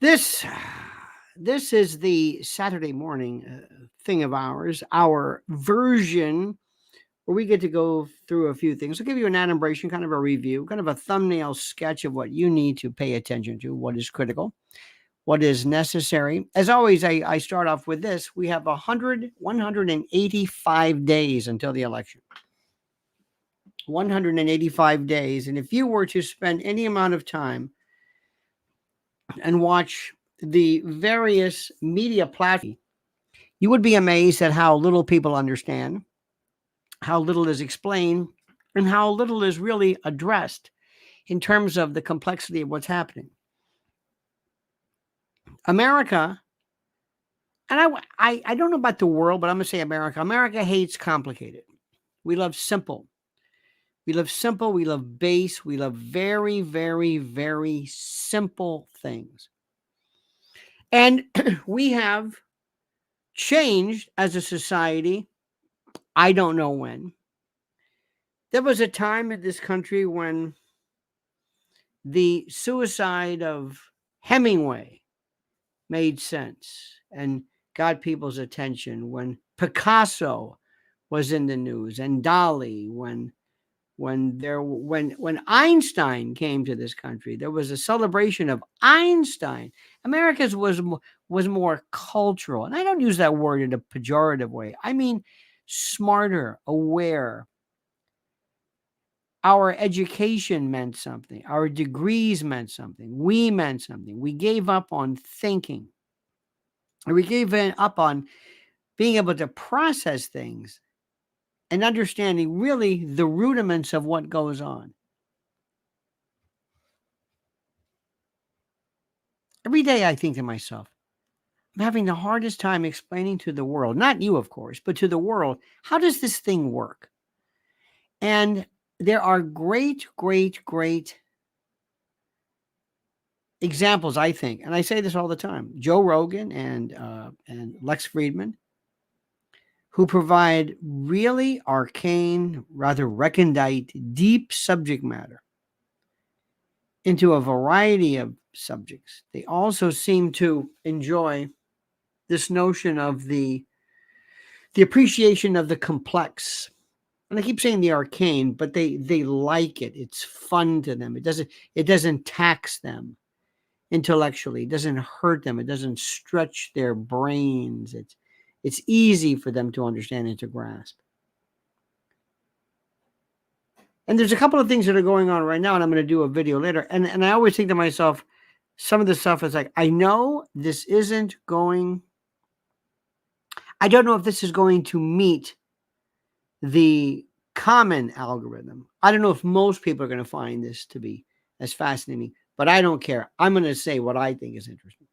This this is the Saturday morning thing of ours, our version where we get to go through a few things. I'll give you an adumbration, kind of a review, kind of a thumbnail sketch of what you need to pay attention to, what is critical, what is necessary. As always, I start off with this. We have 185 days until the election. 185 days. And if you were to spend any amount of time and watch the various media platforms, you would be amazed at how little people understand, how little is explained, and how little is really addressed in terms of the complexity of what's happening. America, and I don't know about the world, but I'm going to say America. America hates complicated. We love simple. We love simple. We love base. We love very, very, very simple things. And we have changed as a society. I don't know when. There was a time in this country when the suicide of Hemingway made sense and got people's attention, when Picasso was in the news and Dali, when Einstein came to this country, there was a celebration of Einstein. America's was more cultural, and I don't use that word in a pejorative way. I mean smarter, aware. Our education meant something. Our degrees meant something. We meant something. We gave up on thinking. We gave up on being able to process things and understanding really the rudiments of what goes on. Every day I think to myself, I'm having the hardest time explaining to the world, not you, of course, but to the world, how does this thing work? And there are great examples, I think, and I say this all the time. Joe Rogan and Lex Friedman, who provide really arcane, rather recondite, deep subject matter into a variety of subjects. They also seem to enjoy this notion of the appreciation of the complex. And I keep saying the arcane, but they like it. It's fun to them. It doesn't tax them intellectually. It doesn't hurt them. It doesn't stretch their brains. It's easy for them to understand and to grasp. And there's a couple of things that are going on right now, and I'm going to do a video later. And I always think to myself, some of the stuff is like, I know this isn't going, I don't know if this is going to meet the common algorithm. I don't know if most people are going to find this to be as fascinating, but I don't care. I'm going to say what I think is interesting.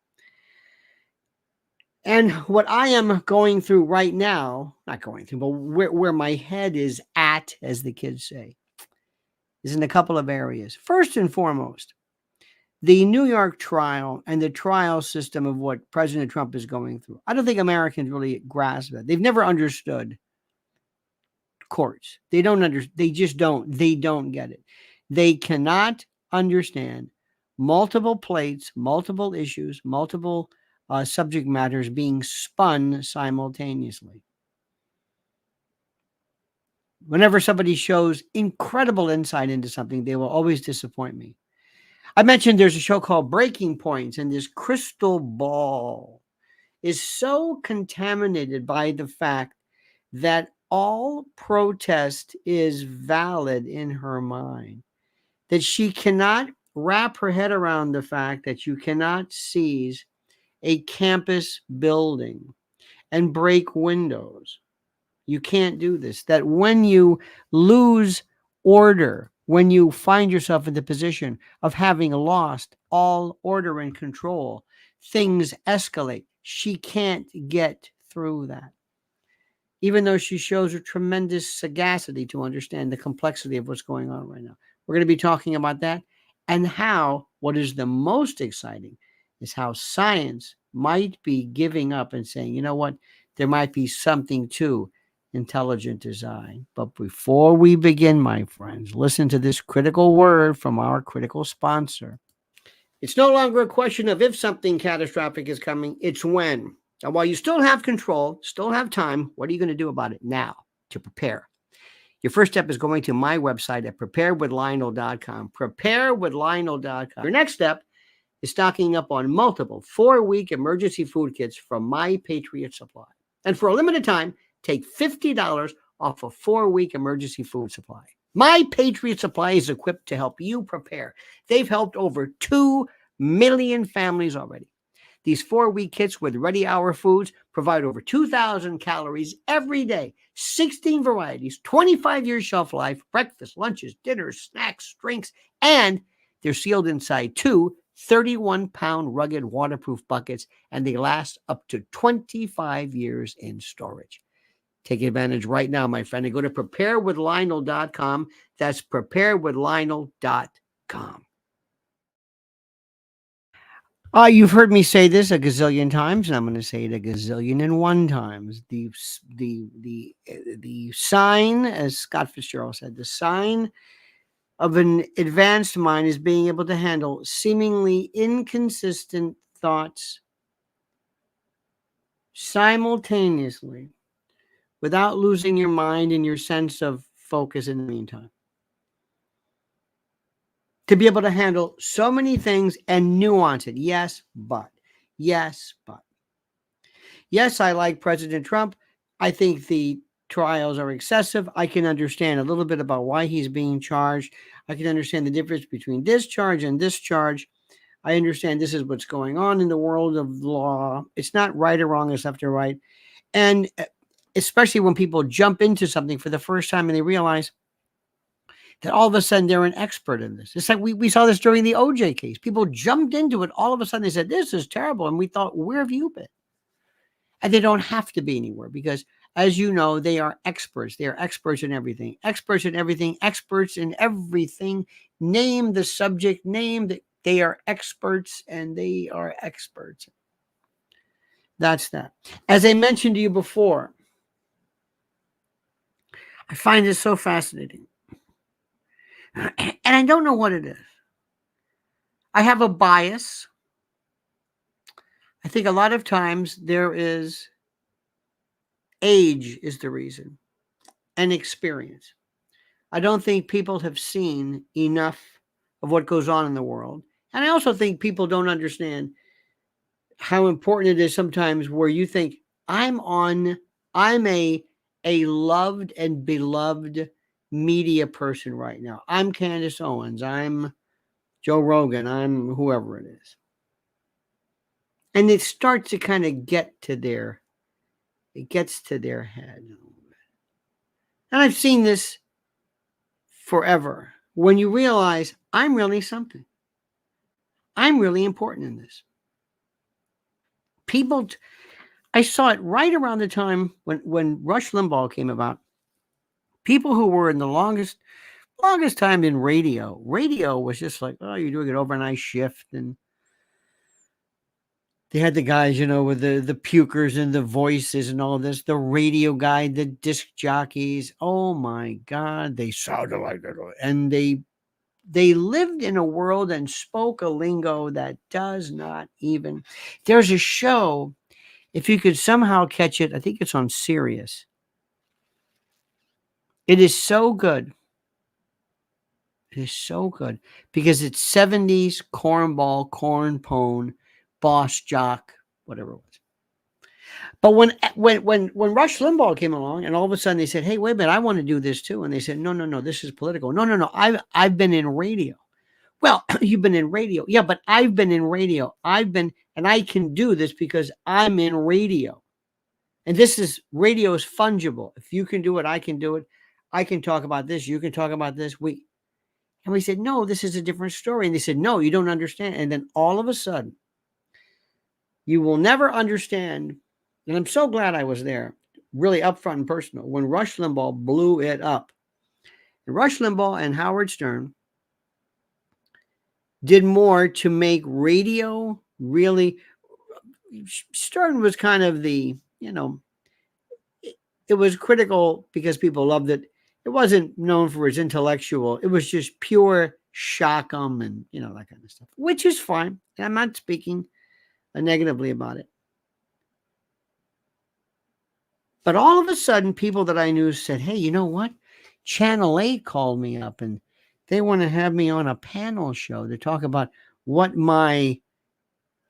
And what I am going through right now, not going through, but where my head is at, as the kids say, is in a couple of areas. First and foremost, the New York trial and the trial system of what President Trump is going through. I don't think Americans really grasp that. They've never understood courts. They just don't get it. They cannot understand multiple plates, multiple issues, multiple subject matters being spun simultaneously. Whenever somebody shows incredible insight into something, they will always disappoint me. I mentioned there's a show called Breaking Points, and this crystal ball is so contaminated by the fact that all protest is valid in her mind, that she cannot wrap her head around the fact that you cannot seize a campus building and break windows. You can't do this. That when you lose order, when you find yourself in the position of having lost all order and control, things escalate. She can't get through that. Even though she shows a tremendous sagacity to understand the complexity of what's going on right now. We're going to be talking about that, and how what is the most exciting is how science might be giving up and saying, you know what, there might be something to intelligent design. But before we begin, my friends, listen to this critical word from our critical sponsor. It's no longer a question of if something catastrophic is coming, it's when. And while you still have control, still have time, what are you going to do about it now to prepare? Your first step is going to my website at preparewithlionel.com. Preparewithlionel.com. Your next step is stocking up on multiple 4-week emergency food kits from My Patriot Supply. And for a limited time, take $50 off a 4-week emergency food supply. My Patriot Supply is equipped to help you prepare. They've helped over 2 million families already. These 4-week kits with ready hour foods provide over 2,000 calories every day, 16 varieties, 25 years shelf life, breakfast, lunches, dinners, snacks, drinks, and they're sealed inside 2 31-pound rugged waterproof buckets, and they last up to 25 years in storage. Take advantage right now, my friend, and go to preparewithlionel.com. That's preparewithlionel.com. You've heard me say this a gazillion times, and I'm going to say it a gazillion and one times. The sign, as Scott Fitzgerald said, the sign of an advanced mind is being able to handle seemingly inconsistent thoughts simultaneously without losing your mind and your sense of focus in the meantime. To be able to handle so many things and nuance it. Yes, but. Yes, but. Yes, I like President Trump. I think the trials are excessive. I can understand a little bit about why he's being charged. I can understand the difference between this charge and this charge. I understand this is what's going on in the world of law. It's not right or wrong, it's left or right. And especially when people jump into something for the first time and they realize that all of a sudden they're an expert in this. It's like we saw this during the OJ case. People jumped into it. All of a sudden they said, this is terrible. And we thought, where have you been? And they don't have to be anywhere because, as you know, they are experts. They are experts in everything. Experts in everything. Experts in everything. Name the subject. Name that. They are experts and they are experts. That's that. As I mentioned to you before, I find this so fascinating. And I don't know what it is. I have a bias. I think a lot of times there is age is the reason and experience. I don't think people have seen enough of what goes on in the world. And I also think people don't understand how important it is sometimes where you think I'm a loved and beloved media person right now. I'm Candace Owens. I'm Joe Rogan. I'm whoever it is. And it starts to kind of get to their head. And I've seen this forever. When you realize I'm really something. I'm really important in this. I saw it right around the time when Rush Limbaugh came about. People who were in the longest time in radio. Radio was just like, oh, you're doing an overnight shift. And they had the guys, with the pukers and the voices and all this. The radio guy, the disc jockeys. Oh my God, they sounded like that. And they lived in a world and spoke a lingo that does not even. There's a show, if you could somehow catch it, I think it's on Sirius. It is so good. It is so good because it's 70s cornball, corn pone, boss jock, whatever it was. But when Rush Limbaugh came along and all of a sudden they said, hey, wait a minute, I want to do this too. And they said, no, this is political. No, I've been in radio. Well, you've been in radio. Yeah, but I've been in radio. And I can do this because I'm in radio. And radio is fungible. If you can do it, I can do it. I can talk about this. You can talk about this. And we said, no, this is a different story. And they said, no, you don't understand. And then all of a sudden, you will never understand. And I'm so glad I was there, really upfront and personal, when Rush Limbaugh blew it up. And Rush Limbaugh and Howard Stern did more to make radio really. Stern was kind of the, it was critical because people loved it. It wasn't known for its intellectual. It was just pure shock them and, that kind of stuff, which is fine. And I'm not speaking negatively about it. But all of a sudden, people that I knew said, hey, you know what? Channel 8 called me up and they want to have me on a panel show to talk about what my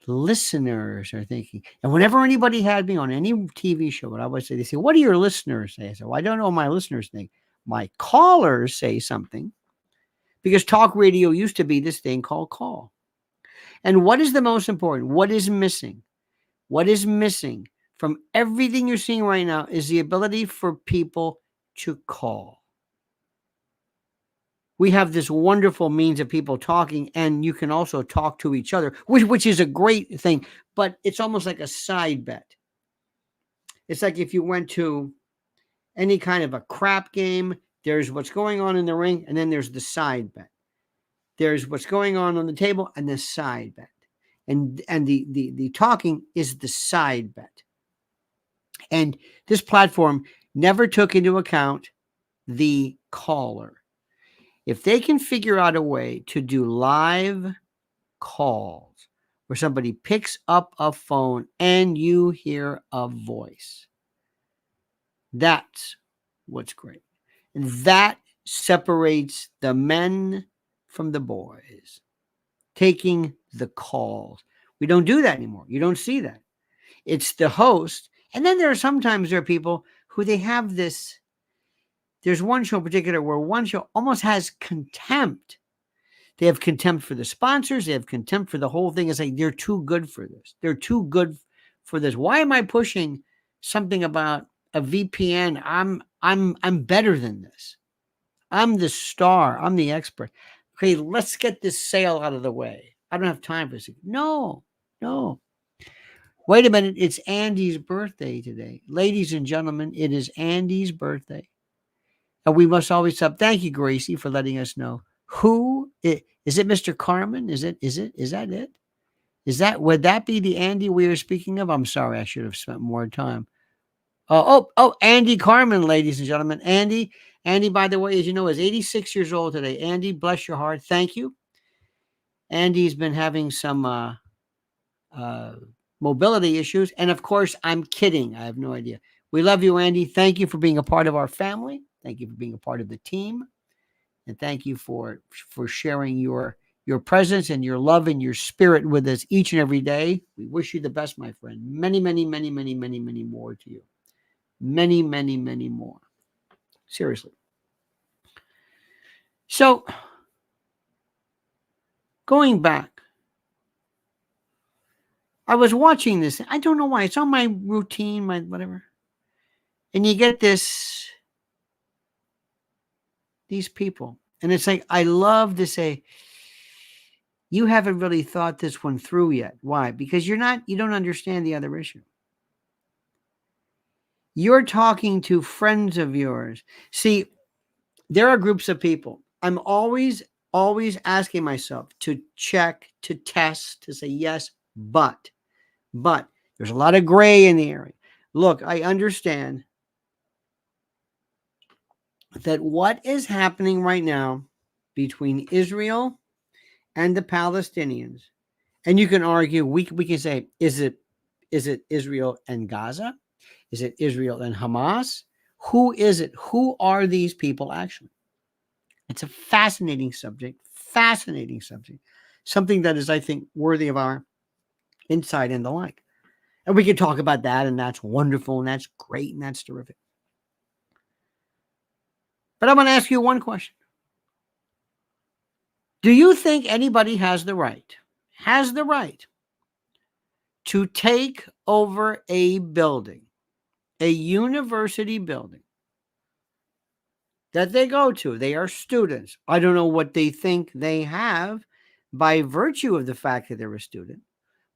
listeners are thinking. And whenever anybody had me on any TV show, what I would say, they say, what do your listeners say? I said, well, I don't know what my listeners think. My callers say something, because talk radio used to be this thing called call. And what is the most important? What is missing? What is missing from everything you're seeing right now is the ability for people to call. We have this wonderful means of people talking, and you can also talk to each other, which is a great thing, but it's almost like a side bet. It's like if you went to any kind of a crap game, there's what's going on in the ring, and then there's the side bet. There's what's going on the table and the side bet. And the talking is the side bet. And this platform never took into account the caller. If they can figure out a way to do live calls where somebody picks up a phone and you hear a voice, that's what's great. And that separates the men from the boys, taking the calls. We don't do that anymore. You don't see that. It's the host. And then there are people who they have this. There's one show in particular where one show almost has contempt. They have contempt for the sponsors. They have contempt for the whole thing. It's like, they're too good for this. They're too good for this. Why am I pushing something about a VPN? I'm better than this. I'm the star. I'm the expert. Okay, let's get this sale out of the way. I don't have time for this. No. Wait a minute. It's Andy's birthday today. Ladies and gentlemen, it is Andy's birthday. And we must always stop. Thank you, Gracie, for letting us know. Who is it? Mr. Carmen? Is that it? Would that be the Andy we were speaking of? I'm sorry, I should have spent more time. Andy Carmen, ladies and gentlemen. Andy, by the way, as you know, is 86 years old today. Andy, bless your heart. Thank you. Andy's been having some mobility issues. And of course, I'm kidding. I have no idea. We love you, Andy. Thank you for being a part of our family. Thank you for being a part of the team. And thank you for sharing your presence and your love and your spirit with us each and every day. We wish you the best, my friend. Many, many, many, many, many, many more to you. Many, many, many more. Seriously. So, going back, I was watching this. I don't know why. It's on my routine, my whatever. And you get these people. And it's like, I love to say, you haven't really thought this one through yet. Why? Because you don't understand the other issue. You're talking to friends of yours. See, there are groups of people. I'm always asking myself to check, to test, to say yes, but there's a lot of gray in the area. Look, I understand that what is happening right now between Israel and the Palestinians, and you can argue, we can say, is it Israel and Gaza? Is it Israel and Hamas? Who is it? Who are these people actually? It's a fascinating subject, something that is, I think, worthy of our insight and the like. And we can talk about that, and that's wonderful, and that's great, and that's terrific. But I'm going to ask you one question. Do you think anybody has the right to take over a building, a university building that they go to? They are students. I don't know what they think they have by virtue of the fact that they're a student.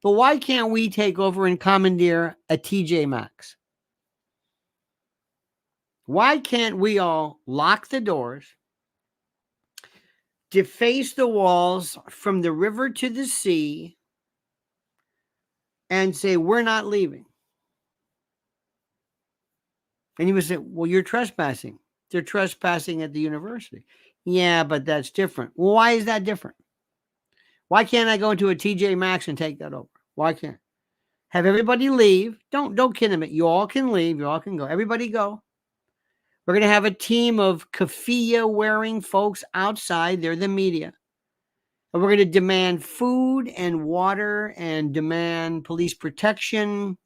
But why can't we take over and commandeer a TJ Maxx? Why can't we all lock the doors, deface the walls from the river to the sea, and say, we're not leaving? And you would say, well, you're trespassing. They're trespassing at the university. Yeah, but that's different. Well, why is that different? Why can't I go into a TJ Maxx and take that over? Why can't? Have everybody leave. Don't kid them. You all can leave. You all can go. Everybody go. We're going to have a team of keffiyeh wearing folks outside. They're the media. And we're going to demand food and water and demand police protection.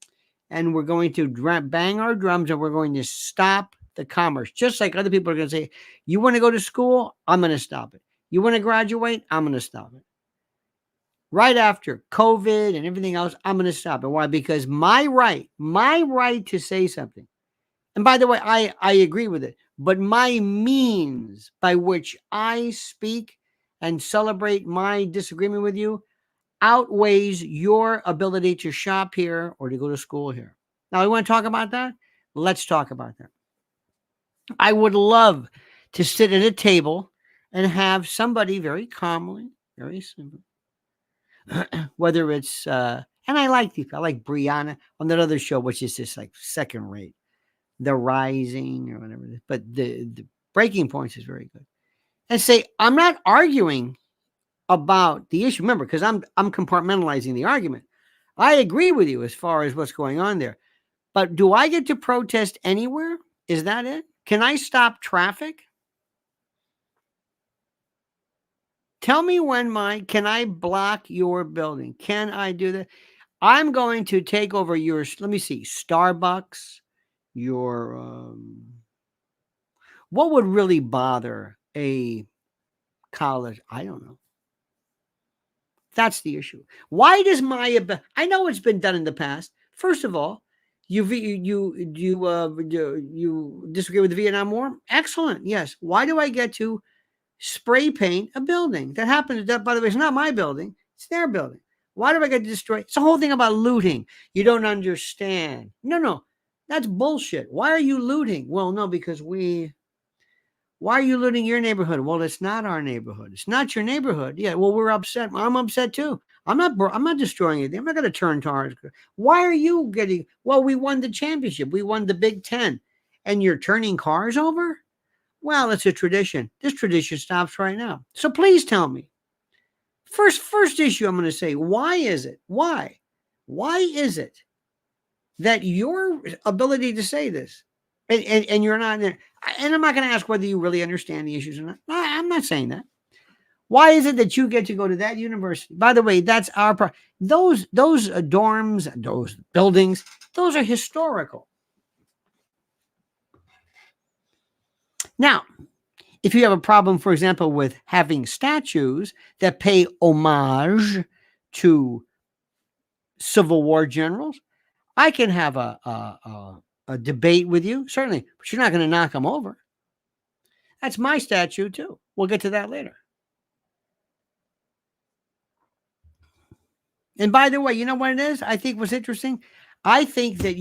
And we're going to bang our drums and we're going to stop the commerce. Just like other people are going to say, you want to go to school? I'm going to stop it. You want to graduate? I'm going to stop it. Right after COVID and everything else, I'm going to stop it. Why? Because my right to say something. And by the way, I agree with it. But my means by which I speak and celebrate my disagreement with you outweighs your ability to shop here or to go to school here. Now, you want to talk about that? Let's talk about that. I would love to sit at a table and have somebody very calmly, very simply, whether it's, and I like people, I like Brianna on that other show, which is just like second rate, The Rising or whatever it is. But the Breaking Points is very good. And say, I'm not arguing about the issue. Remember, because I'm compartmentalizing the argument. I agree with you as far as what's going on there. But do I get to protest anywhere? Is that it? Can I stop traffic? Tell me can I block your building? Can I do that? I'm going to take over your, let me see, Starbucks, your, what would really bother a college? I don't know. That's the issue. Why does I know it's been done in the past. First of all, you disagree with the Vietnam War? Excellent. Yes. Why do I get to spray paint a building? That happens. That, by the way, it's not my building. It's their building. Why do I get to destroy? It's the whole thing about looting. You don't understand. No. That's bullshit. Why are you looting? Well, no, because why are you looting your neighborhood? Well, it's not our neighborhood. It's not your neighborhood. Yeah. Well, we're upset. I'm upset too. I'm not destroying anything. I'm not going to turn towards. Why are you getting? Well, we won the championship. We won the Big Ten, and you're turning cars over. Well, it's a tradition. This tradition stops right now. So please tell me. First issue, I'm going to say, why is it? Why is it that your ability to say this, and you're not there? And I'm not going to ask whether you really understand the issues or not. I'm not saying that. Why is it that you get to go to that university? By the way, that's our those dorms, those buildings, those are historical. Now, if you have a problem, for example, with having statues that pay homage to Civil War generals, I can have a debate with you, certainly, but you're not going to knock them over. That's my statue, too. We'll get to that later. And by the way, you know what it is? I think what's interesting? I think that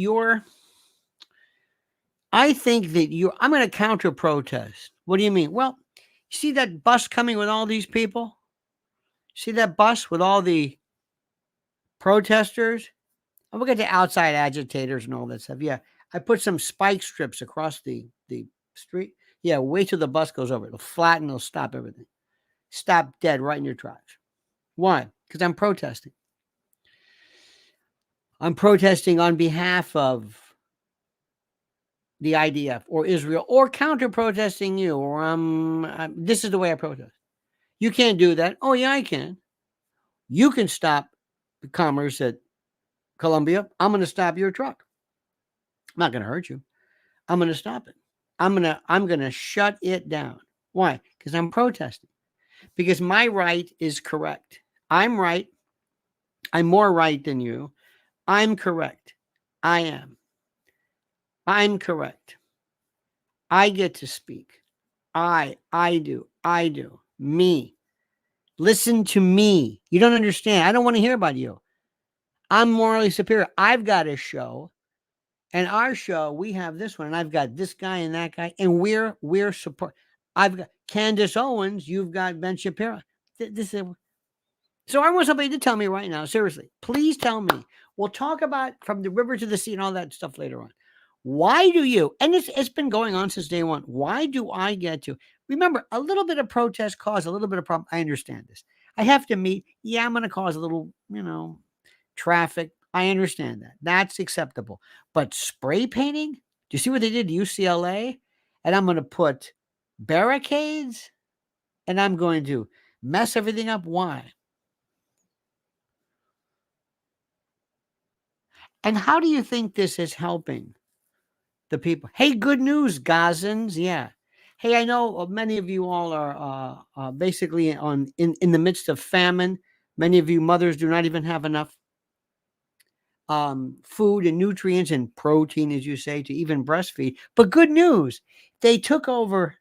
I'm going to counter protest. What do you mean? Well, you see that bus coming with all these people? See that bus with all the protesters? And we'll get to outside agitators and all that stuff. Yeah. I put some spike strips across the street. Yeah. Wait till the bus goes over. It'll flatten. It'll stop everything. Stop dead right in your tracks. Why? Because I'm protesting. I'm protesting on behalf of the IDF or Israel, or counter protesting you, or this is the way I protest. You can't do that. Oh yeah, I can. You can stop the commerce at Columbia. I'm going to stop your truck. I'm not going to hurt you. I'm going to stop it. I'm going to shut it down. Why? Because I'm protesting. Because my right is correct. I'm right. I'm more right than you. I'm correct. I am. I'm correct. I get to speak. I do. Me. Listen to me. You don't understand. I don't want to hear about you. I'm morally superior. I've got a show. And our show, we have this one. And I've got this guy and that guy. And we're support. I've got Candace Owens. You've got Ben Shapiro. This is. So I want somebody to tell me right now, seriously, please tell me. We'll talk about from the river to the sea and all that stuff later on. Why do you, and it's been going on since day one, why do I get to, remember, a little bit of protest cause a little bit of problem. I understand this. I have to meet, yeah, I'm going to cause a little, traffic. I understand that. That's acceptable. But spray painting? Do you see what they did to UCLA? And I'm going to put barricades and I'm going to mess everything up. Why? And how do you think this is helping the people? Hey, good news, Gazans. Yeah. Hey, I know many of you all are basically in the midst of famine. Many of you mothers do not even have enough food and nutrients and protein, as you say, to even breastfeed. But good news, they took over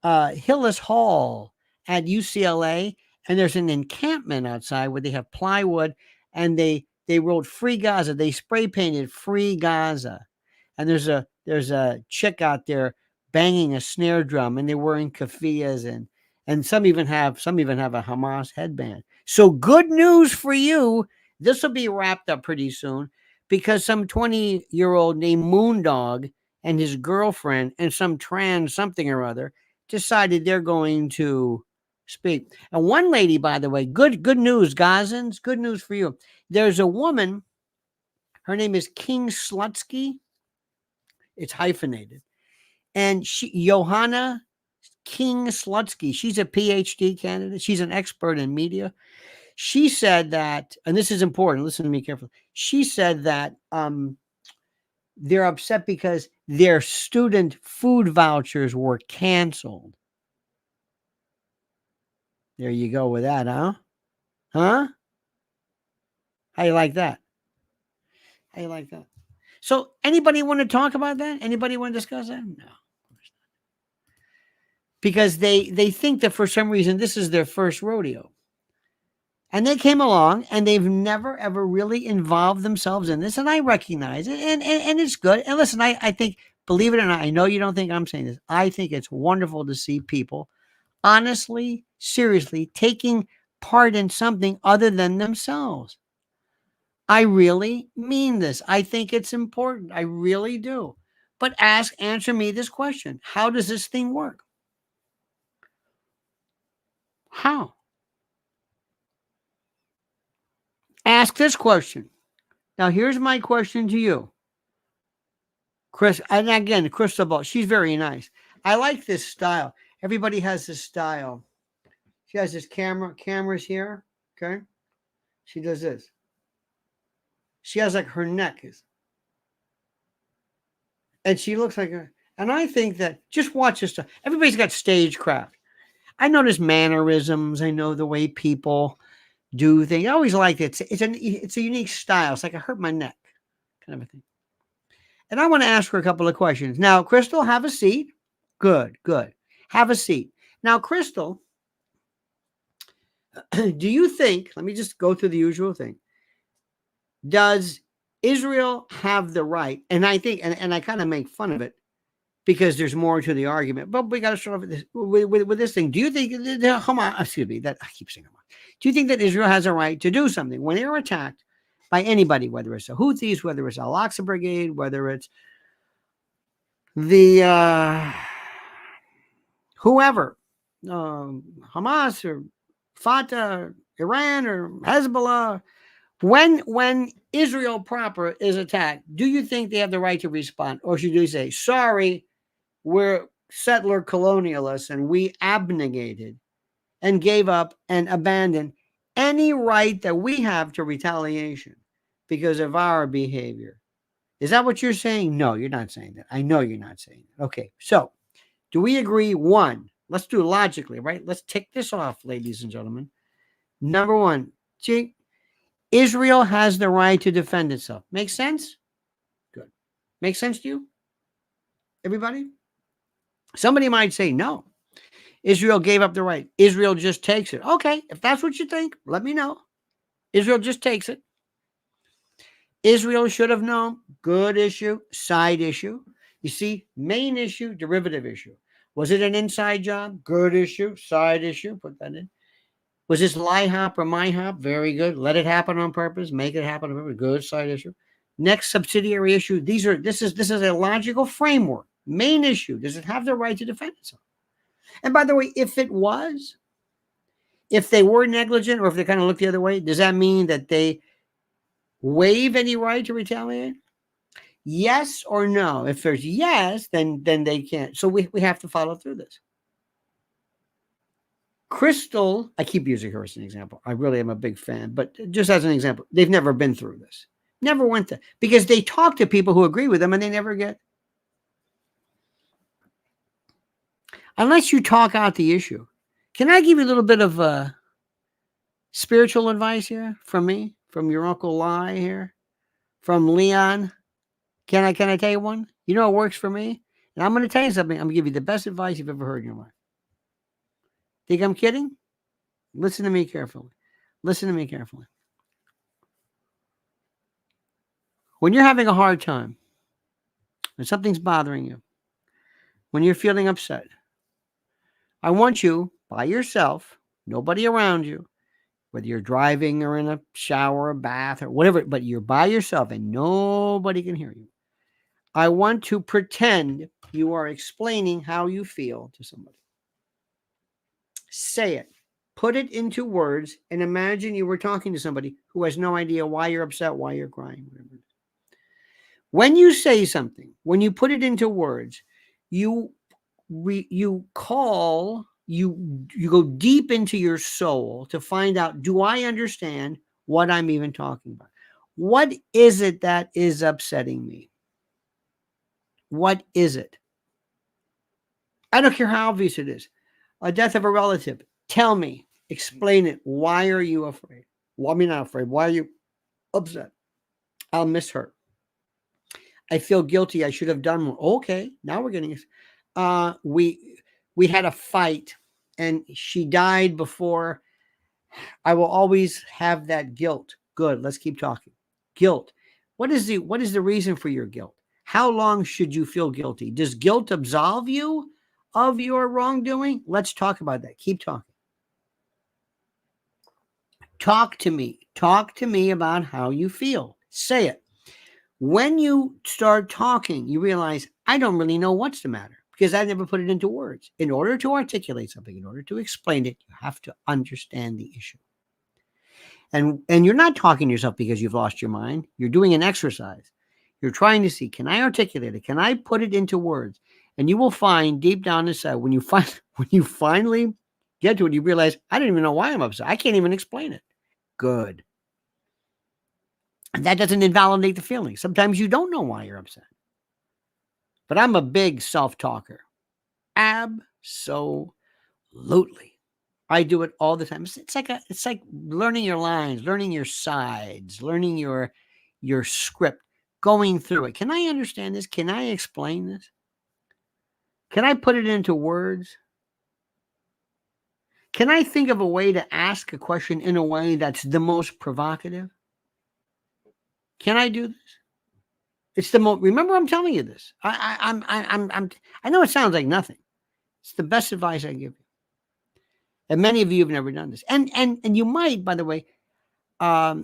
Hillis Hall at UCLA, and there's an encampment outside where they have plywood, and they wrote "Free Gaza." They spray painted "Free Gaza," and there's a chick out there banging a snare drum, and they're wearing keffiyehs, and some even have a Hamas headband. So good news for you. This will be wrapped up pretty soon because some 20-year-old named Moondog and his girlfriend and some trans something or other decided they're going to speak. And one lady, by the way, good news, Gazans, good news for you. There's a woman, her name is King Slutsky. It's hyphenated. And Johanna King Slutsky, she's a PhD candidate. She's an expert in media. She said that, and this is important, listen to me carefully. She said that they're upset because their student food vouchers were canceled. There you go with that, huh? Huh? How you like that? How you like that? So, anybody want to talk about that? Anybody want to discuss that? No. Because they think that for some reason this is their first rodeo. And they came along and they've never ever really involved themselves in this. And I recognize it. And it's good. And listen, I think, believe it or not, I know you don't think I'm saying this. I think it's wonderful to see people honestly, seriously taking part in something other than themselves. I really mean this. I think it's important. I really do. But answer me this question. How does this thing work? How? Ask this question. Now, here's my question to you. Chris, and again, Crystal Ball, she's very nice. I like this style. Everybody has this style. She has this cameras here. Okay. She does this. She has like her neck is. And she looks like her. And I think that just watch this stuff. Everybody's got stagecraft. I notice mannerisms. I know the way people do things. I always like it. It's a unique style. It's like I hurt my neck kind of a thing. And I want to ask her a couple of questions. Now, Crystal, have a seat. Good. Have a seat. Now, Crystal, do you think, let me just go through the usual thing. Does Israel have the right? And I think, and I kind of make fun of it because there's more to the argument, but we got to start off with this, with this thing. Do you think, excuse me, that I keep saying, do you think that Israel has a right to do something when they're attacked by anybody, whether it's the Houthis, whether it's Al-Aqsa Brigade, whether it's the whoever, Hamas or Fatah, or Iran or Hezbollah, when Israel proper is attacked, do you think they have the right to respond? Or should you say, sorry, we're settler colonialists and we abnegated and gave up and abandoned any right that we have to retaliation because of our behavior? Is that what you're saying? No, you're not saying that. I know you're not saying that. Okay, so do we agree? One, let's do it logically, right? Let's tick this off, ladies and gentlemen. Number one, Israel has the right to defend itself. Makes sense? Good. Makes sense to you? Everybody? Somebody might say, no, Israel gave up the right. Israel just takes it. Okay, if that's what you think, let me know. Israel just takes it. Israel should have known. Good issue, side issue. You see, main issue, derivative issue. Was it an inside job? Good issue, side issue. Put that in. Was this lie hop or my hop? Very good. Let it happen on purpose. Make it happen on purpose. Good side issue. Next subsidiary issue. This is a logical framework. Main issue. Does it have the right to defend itself? And by the way, if they were negligent, or if they kind of look the other way, does that mean that they waive any right to retaliate? Yes or no? If there's yes, then they can't. So we have to follow through this. Crystal, I keep using her as an example. I really am a big fan, but just as an example, they've never been through this. Never went there because they talk to people who agree with them and they never get. Unless you talk out the issue. Can I give you a little bit of spiritual advice here from me, from your Uncle Lai here, from Leon? Can I tell you one? You know what works for me? And I'm going to tell you something. I'm going to give you the best advice you've ever heard in your life. Think I'm kidding? Listen to me carefully. Listen to me carefully. When you're having a hard time, when something's bothering you, when you're feeling upset, I want you, by yourself, nobody around you, whether you're driving or in a shower, a bath, or whatever, but you're by yourself and nobody can hear you. I want to pretend you are explaining how you feel to somebody. Say it. Put it into words and imagine you were talking to somebody who has no idea why you're upset, why you're crying, whatever it is. When you say something, when you put it into words, you go deep into your soul to find out, do I understand what I'm even talking about? What is it that is upsetting me? What is it? I don't care how obvious it is. A death of a relative. Tell me. Explain it. Why are you afraid? Well, I mean, not afraid. Why are you upset? I'll miss her. I feel guilty. I should have done more. Okay, now we're getting it. We had a fight, and she died before. I will always have that guilt. Good. Let's keep talking. Guilt. What is the reason for your guilt? How long should you feel guilty? Does guilt absolve you of your wrongdoing? Let's talk about that. Keep talking. Talk to me. Talk to me about how you feel. Say it. When you start talking, you realize, I don't really know what's the matter because I never put it into words. In order to articulate something, in order to explain it, you have to understand the issue. And you're not talking to yourself because you've lost your mind. You're doing an exercise. You're trying to see, can I articulate it? Can I put it into words? And you will find deep down inside, when you finally get to it, you realize, I don't even know why I'm upset. I can't even explain it. Good. And that doesn't invalidate the feeling. Sometimes you don't know why you're upset. But I'm a big self-talker. Absolutely. I do it all the time. It's like learning your lines, learning your sides, learning your script, going through it. Can I understand this? Can I explain this? Can I put it into words? Can I think of a way to ask a question in a way that's the most provocative? Can I do this? It's the most. Remember, I'm telling you this. I know it sounds like nothing. It's the best advice I give you. And many of you have never done this. And you might, by the way. I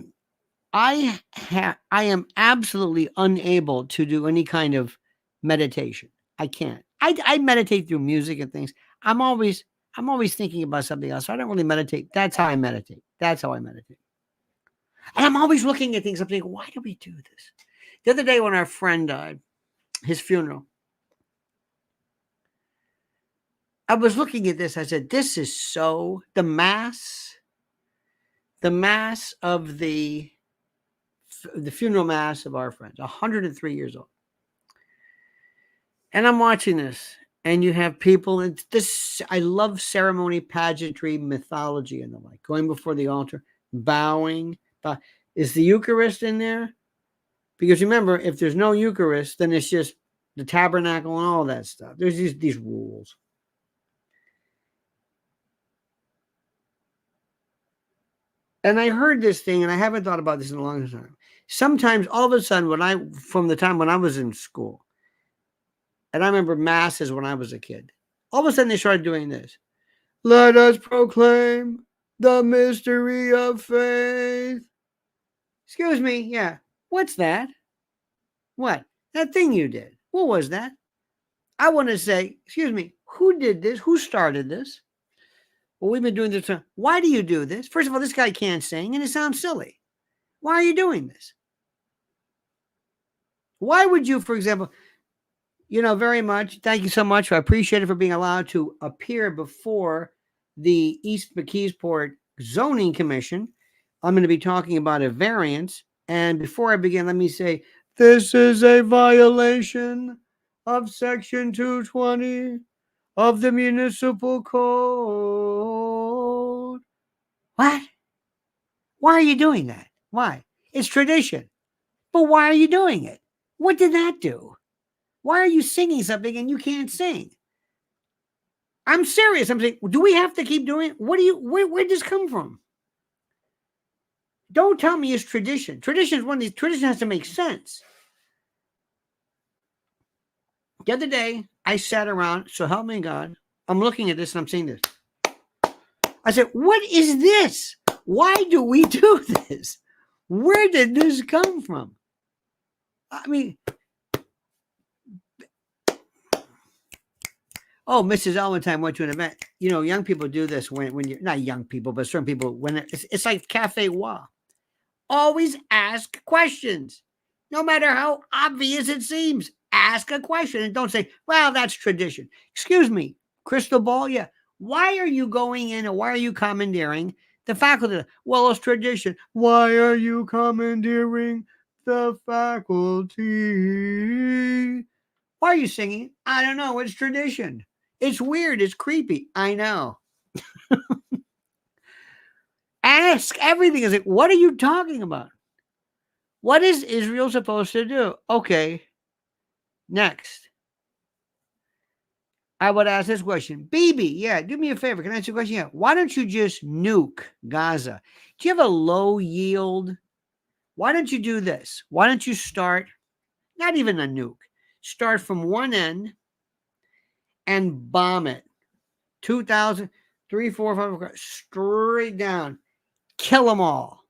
am absolutely unable to do any kind of meditation. I can't. I meditate through music and things. I'm always thinking about something else. So I don't really meditate. That's how I meditate. And I'm always looking at things. I'm thinking, why do we do this? The other day when our friend died, his funeral, I was looking at this. I said, this is so the mass of the funeral mass of our friends, 103 years old. And I'm watching this, and you have people, and this, I love ceremony, pageantry, mythology, and the like, going before the altar, bowing. Is the Eucharist in there? Because remember, if there's no Eucharist, then it's just the tabernacle and all that stuff. There's these rules. And I heard this thing, and I haven't thought about this in a long time. Sometimes, all of a sudden, from the time when I was in school, and I remember masses when I was a kid, all of a sudden they started doing this. Let us proclaim the mystery of faith. Excuse me, yeah. What's that? What? That thing you did. What was that? I want to say, excuse me, who did this? Who started this? Well, we've been doing this. Why do you do this? First of all, this guy can't sing and it sounds silly. Why are you doing this? Why would you, for example, very much. Thank you so much. I appreciate it for being allowed to appear before the East McKeesport Zoning Commission. I'm going to be talking about a variance. And before I begin, let me say this is a violation of Section 220 of the Municipal Code. What? Why are you doing that? Why? It's tradition. But why are you doing it? What did that do? Why are you singing something and you can't sing? I'm serious. I'm saying, do we have to keep doing it? Where did this come from? Don't tell me it's tradition. Tradition is one of these, tradition has to make sense. The other day, I sat around, so help me God, I'm looking at this and I'm seeing this. I said, what is this? Why do we do this? Where did this come from? I mean, oh, Mrs. Elmentime went to an event. Young people do this when you're not young people, but certain people, when it's like cafe wa. Always ask questions, no matter how obvious it seems. Ask a question and don't say, well, that's tradition. Excuse me, crystal ball. Yeah. Why are you going in and why are you commandeering the faculty? Well, it's tradition. Why are you commandeering the faculty? Why are you singing? I don't know. It's tradition. It's weird. It's creepy. I know. Ask everything. Is like, what are you talking about? What is Israel supposed to do? Okay. Next. I would ask this question. BB, yeah, do me a favor. Can I ask you a question? Yeah. Why don't you just nuke Gaza? Do you have a low yield? Why don't you do this? Why don't you start, not even a nuke, start from one end and bomb it. 2,000, 3, 4, 5, straight down. Kill them all.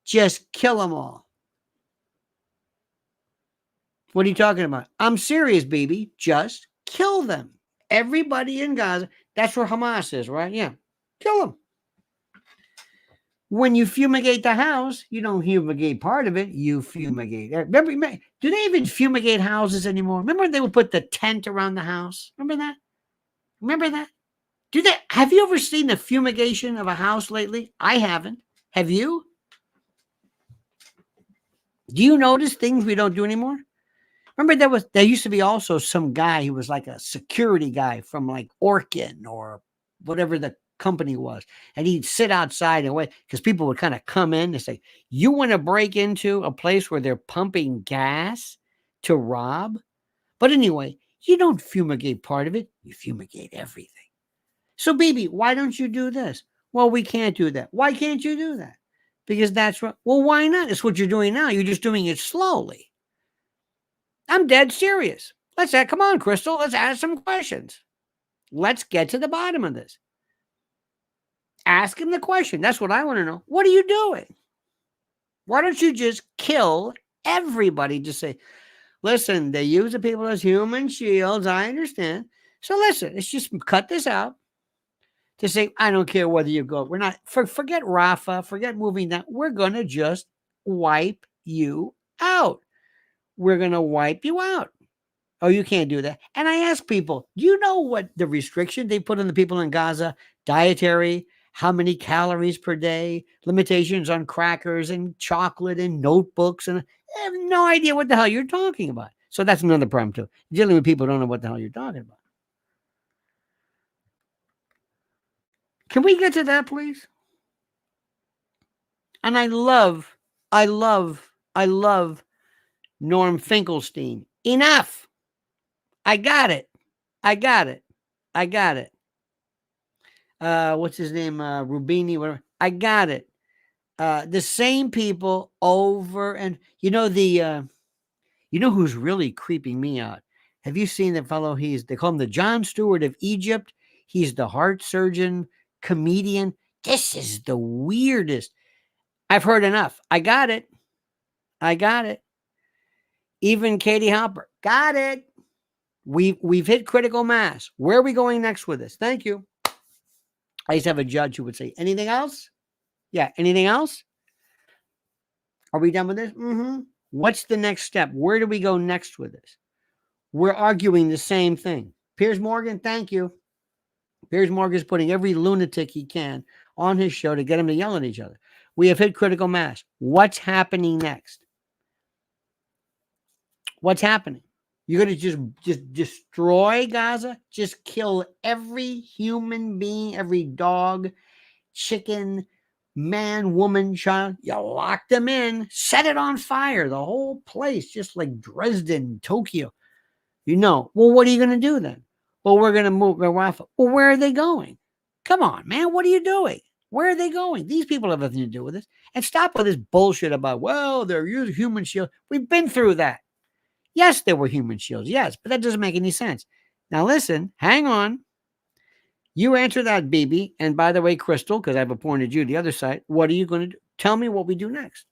Just kill them all. What are you talking about? I'm serious, baby. Just kill them. Everybody in Gaza. That's where Hamas is, right? Yeah. Kill them. When you fumigate the house, you don't fumigate part of it. You fumigate. Remember, do they even fumigate houses anymore? Remember they would put the tent around the house? Remember that? Remember that? Have you ever seen the fumigation of a house lately? I haven't. Have you? Do you notice things we don't do anymore? Remember there used to be also some guy who was like a security guy from like Orkin or whatever the company was. And he'd sit outside and wait because people would kind of come in and say, you want to break into a place where they're pumping gas to rob? But anyway, you don't fumigate part of it. You fumigate everything. So, baby, why don't you do this? Well, we can't do that. Why can't you do that? Because that's right. Well, why not? It's what you're doing now. You're just doing it slowly. I'm dead serious. Come on, Crystal. Let's ask some questions. Let's get to the bottom of this. Ask him the question. That's what I want to know. What are you doing? Why don't you just kill everybody? Just say, listen, they use the people as human shields. I understand. So listen, let's just cut this out. To say, I don't care whether you go. We're not, forget Rafa, forget moving down. We're going to just wipe you out. We're going to wipe you out. Oh, you can't do that. And I ask people, do you know what the restriction they put on the people in Gaza? Dietary, how many calories per day, limitations on crackers and chocolate and notebooks. And I have no idea what the hell you're talking about. So that's another problem too. Dealing with people who don't know what the hell you're talking about. Can we get to that, please? And I love Norm Finkelstein. Enough. I got it. What's his name? Rubini, whatever. I got it. The same people over and you know who's really creeping me out? Have you seen the fellow? They call him the Jon Stewart of Egypt. He's the heart surgeon, comedian. This is the weirdest. I've heard enough. I got it. Even Katie Hopper. Got it. We've hit critical mass. Where are we going next with this? Thank you. I used to have a judge who would say, anything else? Yeah, anything else? Are we done with this? Mm-hmm. What's the next step? Where do we go next with this? We're arguing the same thing. Piers Morgan, thank you. Piers Morgan's putting every lunatic he can on his show to get them to yell at each other. We have hit critical mass. What's happening next? What's happening? You're going to just destroy Gaza? Just kill every human being, every dog, chicken, man, woman, child? You lock them in, set it on fire, the whole place, just like Dresden, Tokyo. Well, what are you going to do then? Well, we're going to move off. Well, where are they going? Come on, man. What are you doing? Where are they going? These people have nothing to do with this. And stop with this bullshit about, well, they're using human shields. We've been through that. Yes, there were human shields. Yes, but that doesn't make any sense. Now, listen, hang on. You answer that, BB. And by the way, Crystal, because I've appointed you the other side, what are you going to do? Tell me what we do next.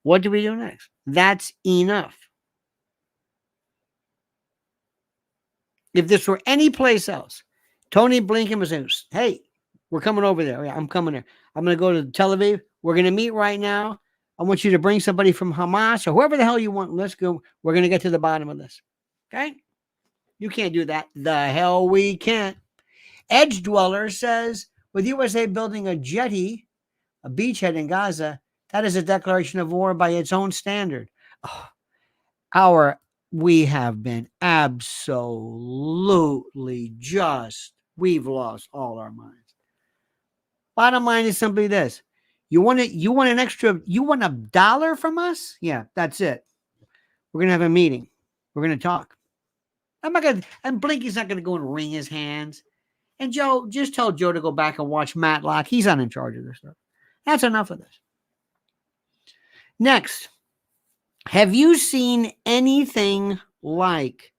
What do we do next? That's enough. If this were any place else, Tony Blinken was saying, hey, we're coming over there. Yeah, I'm coming there. I'm going to go to Tel Aviv. We're going to meet right now. I want you to bring somebody from Hamas or whoever the hell you want. Let's go. We're going to get to the bottom of this. Okay? You can't do that. The hell we can't. Edge Dweller says, with USA building a jetty, a beachhead in Gaza, that is a declaration of war by its own standard. We have been absolutely we've lost all our minds. Bottom line is simply this. You want $1 from us? Yeah, that's it. We're going to have a meeting. We're going to talk. And Blinky's not going to go and wring his hands. And Joe, just tell Joe to go back and watch Matlock. He's not in charge of this stuff. That's enough of this. Next, have you seen anything like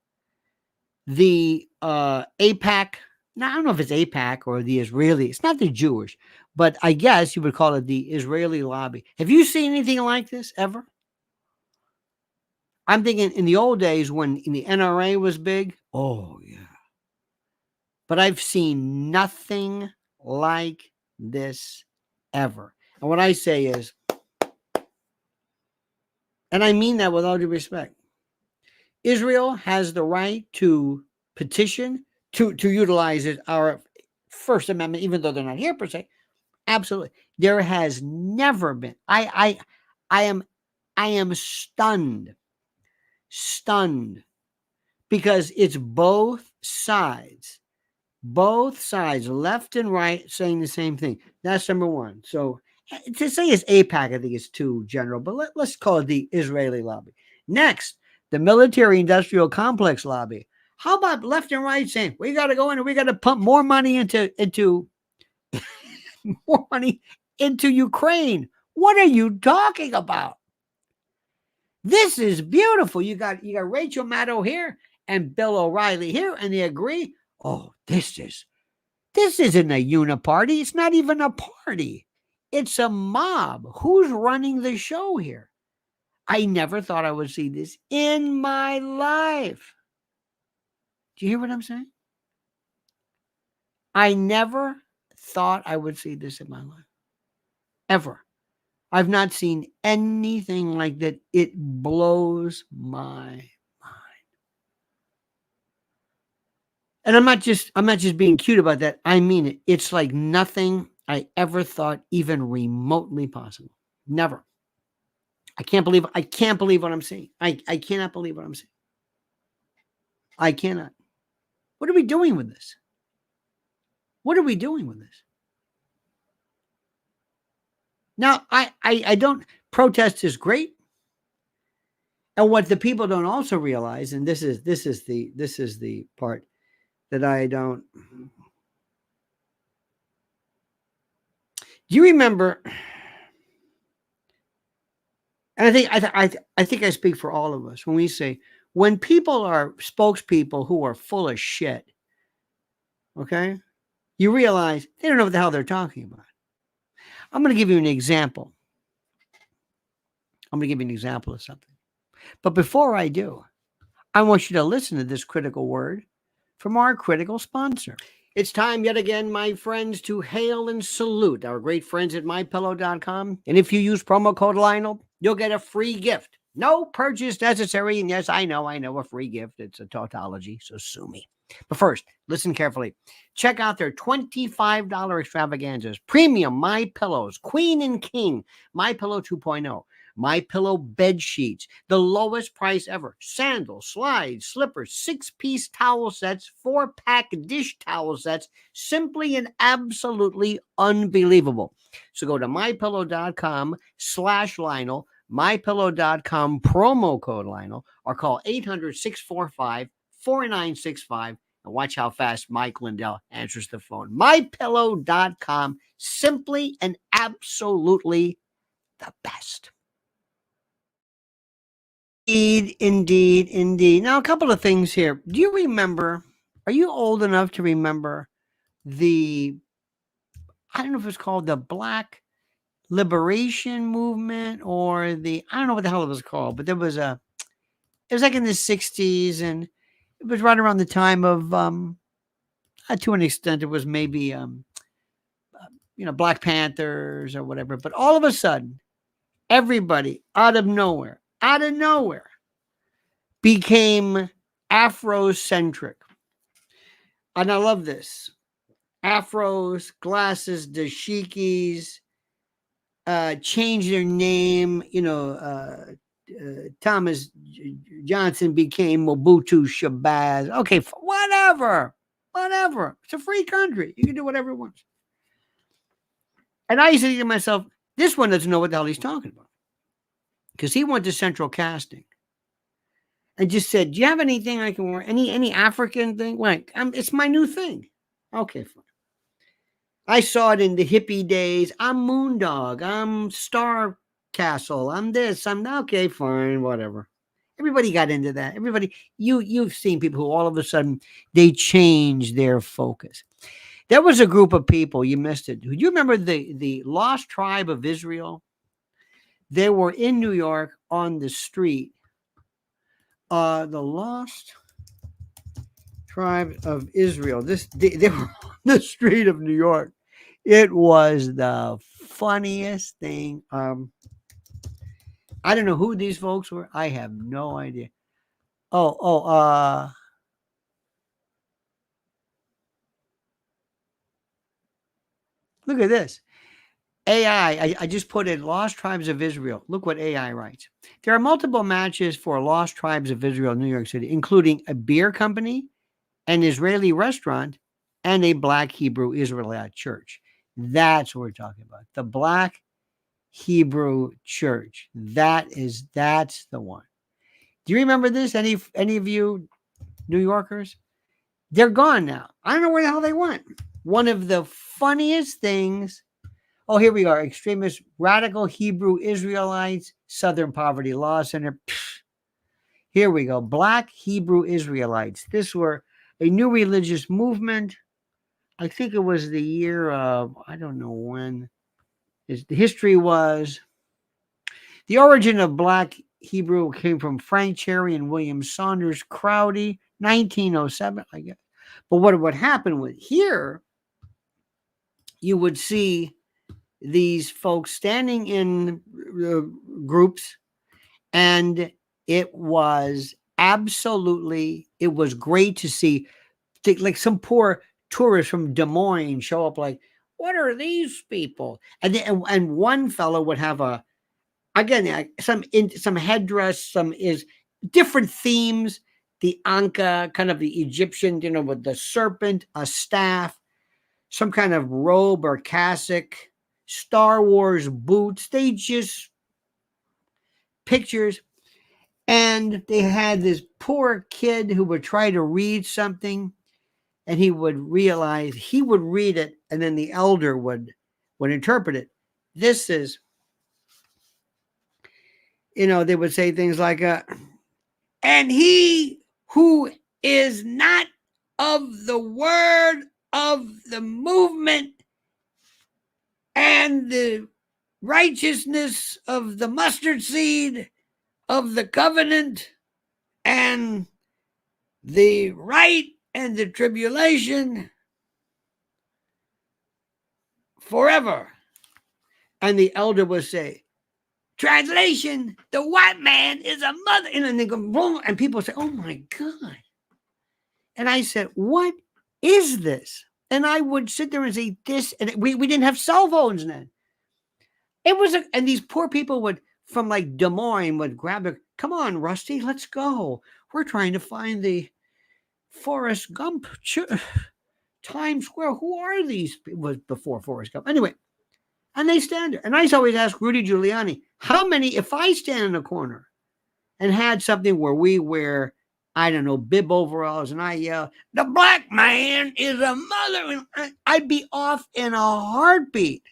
the AIPAC? Now, I don't know if it's AIPAC or the Israeli. It's not the Jewish, but I guess you would call it the Israeli lobby. Have you seen anything like this ever? I'm thinking in the old days when the NRA was big. Oh, yeah. But I've seen nothing like this ever. And what I say is, and I mean that with all due respect, Israel has the right to petition, to utilize our First Amendment, even though they're not here per se. Absolutely. There has never been. I am stunned because it's both sides, left and right, saying the same thing. That's number one. So to say it's AIPAC, I think is too general, but let's call it the Israeli lobby. Next, the military-industrial complex lobby. How about left and right saying we got to go in and we got to pump more money into more money into Ukraine? What are you talking about? This is beautiful. You got Rachel Maddow here and Bill O'Reilly here, and they agree. Oh, this isn't a uniparty. It's not even a party. It's a mob. Who's running the show here? I never thought I would see this in my life. Do you hear what I'm saying? I never thought I would see this in my life. Ever. I've not seen anything like that. It blows my mind. And I'm not just being cute about that. I mean it. It's like nothing I ever thought even remotely possible. Never. I can't believe what I'm seeing. I cannot believe what I'm seeing. I cannot. What are we doing with this? What are we doing with this? Now, I don't, protest is great. And what the people don't also realize, and this is the part that I don't. Do you remember? And I think I speak for all of us when we say, when people are spokespeople who are full of shit, okay, you realize they don't know what the hell they're talking about. I'm going to give you an example. I'm going to give you an example of something. But before I do, I want you to listen to this critical word from our critical sponsor. It's time yet again, my friends, to hail and salute our great friends at mypillow.com. And if you use promo code Lionel, you'll get a free gift. No purchase necessary. And yes, I know, a free gift. It's a tautology, so sue me. But first, listen carefully. Check out their $25 extravaganzas. Premium My Pillows, Queen and King, My Pillow 2.0. My Pillow bed sheets, the lowest price ever. Sandals, slides, slippers, 6-piece towel sets, 4-pack dish towel sets. Simply and absolutely unbelievable. So go to mypillow.com/Lionel, mypillow.com promo code Lionel, or call 800-645-4965 and watch how fast Mike Lindell answers the phone. mypillow.com, simply and absolutely the best. Indeed. Now, a couple of things here. Do you remember, are you old enough to remember I don't know if it's called the Black Liberation Movement or I don't know what the hell it was called, but it was like in the 60s, and it was right around the time of, to an extent, it was maybe, Black Panthers or whatever. But all of a sudden, everybody out of nowhere, became Afrocentric. And I love this. Afros, glasses, dashikis, changed their name. Thomas Johnson became Mobutu Shabazz. Okay, whatever. It's a free country. You can do whatever you want. And I used to think to myself, this one doesn't know what the hell he's talking about. Because he went to Central Casting and just said, do you have anything I can wear? Any African thing? Like, it's my new thing. Okay, fine. I saw it in the hippie days. I'm Moondog. I'm Star Castle. I'm this. I'm okay, fine, whatever. Everybody got into that. Everybody, you've seen people who all of a sudden they change their focus. There was a group of people, you missed it. Do you remember the Lost Tribe of Israel? They were in New York on the street. The Lost Tribe of Israel. They were on the street of New York. It was the funniest thing. I don't know who these folks were. I have no idea. Look at this. AI, I just put in Lost Tribes of Israel. Look what AI writes. There are multiple matches for Lost Tribes of Israel in New York City, including a beer company, an Israeli restaurant, and a Black Hebrew Israelite church. That's what we're talking about. The Black Hebrew Church. That's the one. Do you remember this? Any of you New Yorkers? They're gone now. I don't know where the hell they went. One of the funniest things. Oh, here we are. Extremist radical Hebrew Israelites, Southern Poverty Law Center. Pfft. Here we go. Black Hebrew Israelites. This were a new religious movement. I think it was the year of, I don't know when. The history was, the origin of Black Hebrew came from Frank Cherry and William Saunders Crowdy, 1907, I guess. But what would happen with here, you would see these folks standing in groups, and it was great to see, like some poor tourist from Des Moines show up like, what are these people? And one fellow would have some headdress, some is different themes, the Anka, kind of the Egyptian, with the serpent, a staff, some kind of robe or cassock, Star Wars boots. They just pictures. And they had this poor kid who would try to read something, and he would realize he would read it, and then the elder would interpret it. This is, they would say things like, and he who is not of the word of the movement and the righteousness of the mustard seed of the covenant and the right and the tribulation forever. And the elder would say, translation, the white man is a mother. And then they go, boom, and people say, oh my God. And I said, what is this? And I would sit there and say, this, and we didn't have cell phones then. It was, and these poor people would, from like Des Moines, would grab their, come on, Rusty, let's go. We're trying to find the Forrest Gump, Times Square. Who are these? It was before Forrest Gump. Anyway, and they stand there. And I used to always ask Rudy Giuliani, how many, if I stand in a corner and had something where we wear, I don't know, bib overalls, and I yell, the black man is a mother, I'd be off in a heartbeat.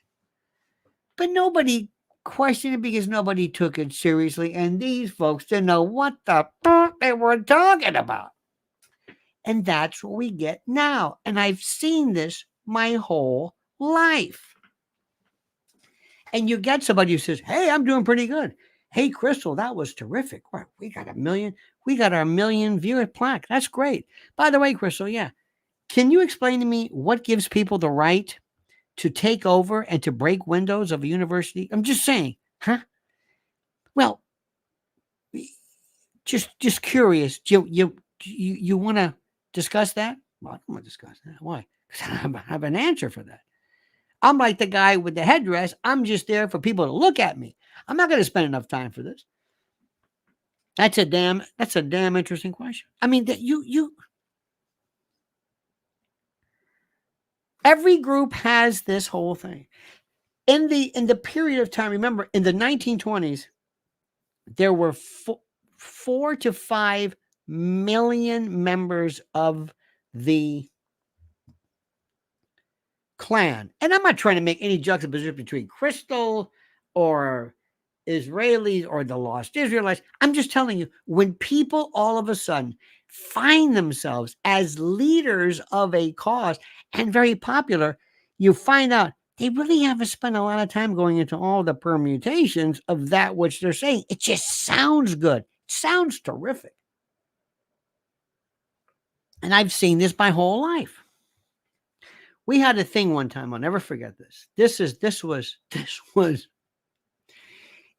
But nobody questioned it because nobody took it seriously, and these folks didn't know what the fuck they were talking about. And that's what we get now. And I've seen this my whole life. And you get somebody who says, hey, I'm doing pretty good. Hey, Crystal, that was terrific. We got our 1,000,000 viewer plaque. That's great. By the way, Crystal, yeah. Can you explain to me what gives people the right to take over and to break windows of a university? I'm just saying, huh? Well, just curious. You want to discuss that? Well, I don't want to discuss that. Why? Because I have an answer for that. I'm like the guy with the headdress. I'm just there for people to look at me. I'm not going to spend enough time for this. That's a damn interesting question. I mean, that you every group has this whole thing. In the period of time, remember, in the 1920s, there were 4 to 5 million members of the Klan. And I'm not trying to make any juxtaposition between Crystal or Israelis or the lost Israelites. I'm just telling you, when people all of a sudden find themselves as leaders of a cause and very popular, you find out they really haven't spent a lot of time going into all the permutations of that which they're saying. It just sounds good. It sounds terrific. And I've seen this my whole life. We had a thing one time. I'll never forget this. This was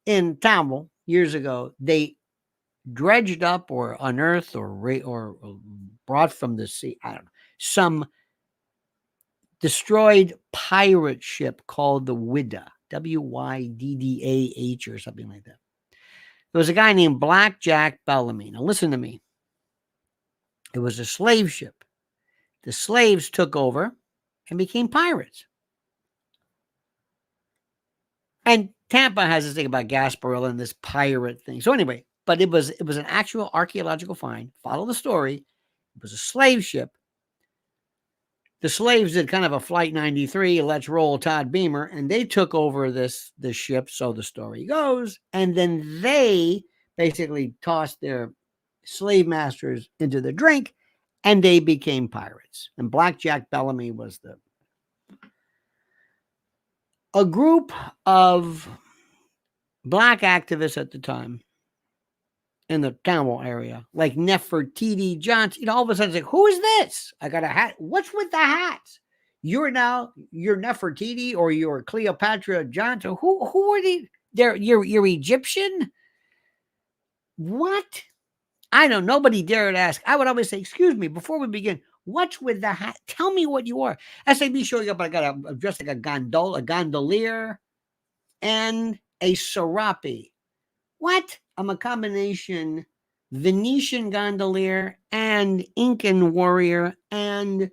in Tamil years ago. They dredged up or unearthed or brought from the sea, I don't know, some destroyed pirate ship called the Widdah, Wyddah or something like that. There was a guy named Black Jack Bellamy. Now listen to me. It was a slave ship. The slaves took over and became pirates. And Tampa has this thing about Gasparilla and this pirate thing. So anyway, but it was an actual archaeological find. Follow the story. It was a slave ship. The slaves did kind of a Flight 93, let's roll Todd Beamer, and they took over this ship, so the story goes. And then they basically tossed their slave masters into the drink, and they became pirates. And Black Jack Bellamy was a group of black activists at the time in the Tamil area, like Nefertiti Johnson. All of a sudden, it's like, who is this? I got a hat. What's with the hats? You're Nefertiti or you're Cleopatra Johnson. Who are these? You're Egyptian? What? I don't know. Nobody dared ask. I would always say, excuse me, before we begin, what's with the hat? Tell me what you are. SAB showing up, I got dressed like a gondolier, and a serape. What? I'm a combination Venetian gondolier and Incan warrior and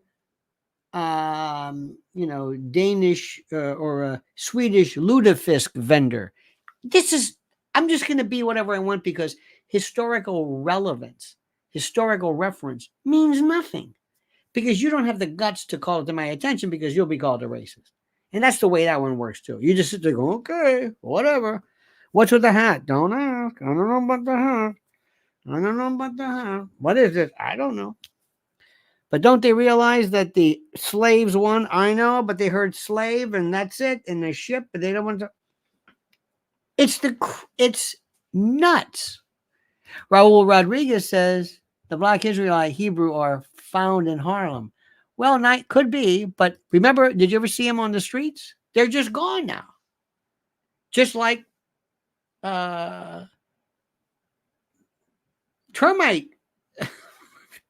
Danish or a Swedish lutefisk vendor. I'm just going to be whatever I want because historical relevance, historical reference means nothing because you don't have the guts to call it to my attention because you'll be called a racist. And that's the way that one works too. You just sit there go, okay, whatever. What's with the hat? Don't ask. I don't know about the hat. I don't know about the hat. What is it? I don't know. But don't they realize that the slaves won? I know, but they heard slave and that's it in the ship, but they don't want to. It's nuts. Raul Rodriguez says the Black Israelite Hebrew are found in Harlem. Well, not could be, but remember, did you ever see them on the streets? They're just gone now. Just like uh, termite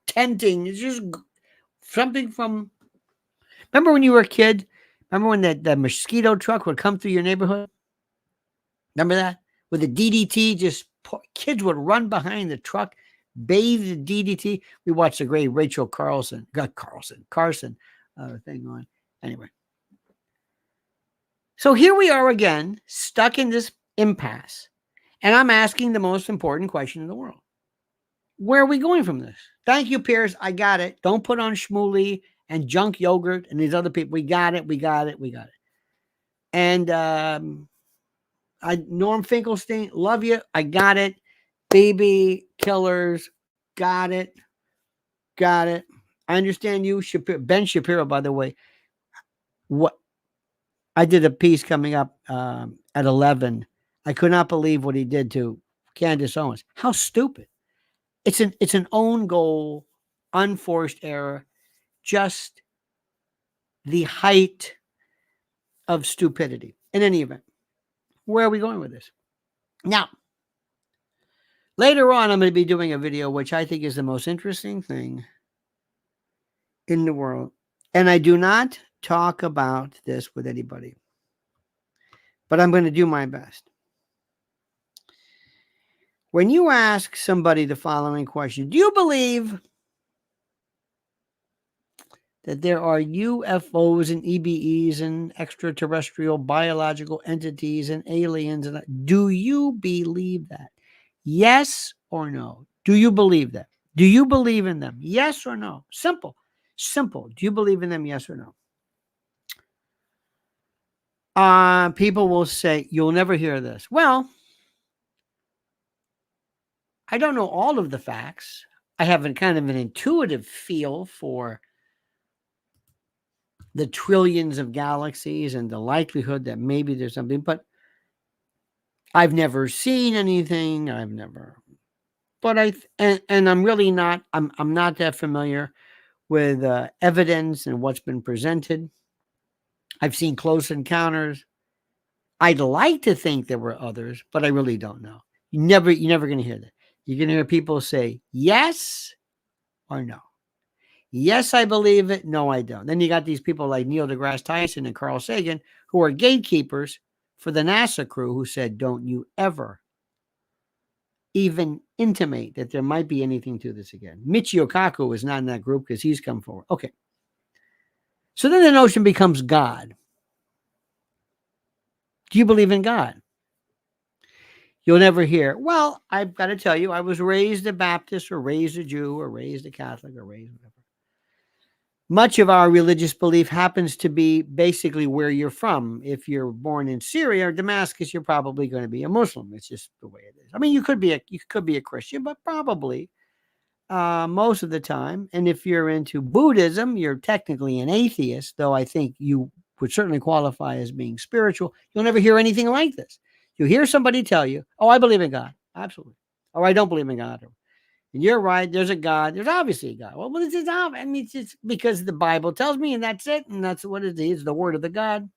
tenting. It's just something from. Remember when you were a kid? Remember when the mosquito truck would come through your neighborhood? Remember that? With the DDT, kids would run behind the truck, bathe the DDT. We watched the great Rachel Carson thing on. Anyway. So here we are again, stuck in this impasse. And I'm asking the most important question in the world. Where are we going from this? Thank you, Piers. I got it. Don't put on Shmuley and Junk Yogurt and these other people. We got it. And Norm Finkelstein, love you. I got it. Baby killers, got it. I understand you, Ben Shapiro. By the way, what I did a piece coming up at 11. I could not believe what he did to Candace Owens. How stupid! It's an own goal, unforced error, just the height of stupidity. In any event, where are we going with this? Now, later on, I'm going to be doing a video which I think is the most interesting thing in the world. And I do not talk about this with anybody, but I'm going to do my best. When you ask somebody the following question, do you believe that there are UFOs and EBEs and extraterrestrial biological entities and aliens? And do you believe that? Yes or no? Do you believe that? Do you believe in them? Yes or no? Simple. Do you believe in them? Yes or no? People will say, you'll never hear this. Well, I don't know all of the facts. I have kind of an intuitive feel for the trillions of galaxies and the likelihood that maybe there's something, but I've never seen anything. But I'm really not, I'm not that familiar with evidence and what's been presented. I've seen close encounters. I'd like to think there were others, but I really don't know. You're never going to hear that. You're going to hear people say yes or no. Yes, I believe it. No, I don't. Then you got these people like Neil deGrasse Tyson and Carl Sagan, who are gatekeepers for the NASA crew, who said, don't you ever even intimate that there might be anything to this again. Michio Kaku is not in that group because he's come forward. Okay. So then the notion becomes God. Do you believe in God? You'll never hear, well, I've got to tell you, I was raised a Baptist or raised a Jew or raised a Catholic or raised whatever. Much of our religious belief happens to be basically where you're from. If you're born in Syria or Damascus, you're probably going to be a Muslim. It's just the way it is. I mean, you could be a Christian, but probably most of the time. And if you're into Buddhism, you're technically an atheist, though I think you would certainly qualify as being spiritual. You'll never hear anything like this. You hear somebody tell you, oh, I believe in God. Absolutely. Or I don't believe in God. And you're right. There's a God. There's obviously a God. Well, what is this? I mean, it's just because the Bible tells me, and that's it. And that's what it is, the word of the God.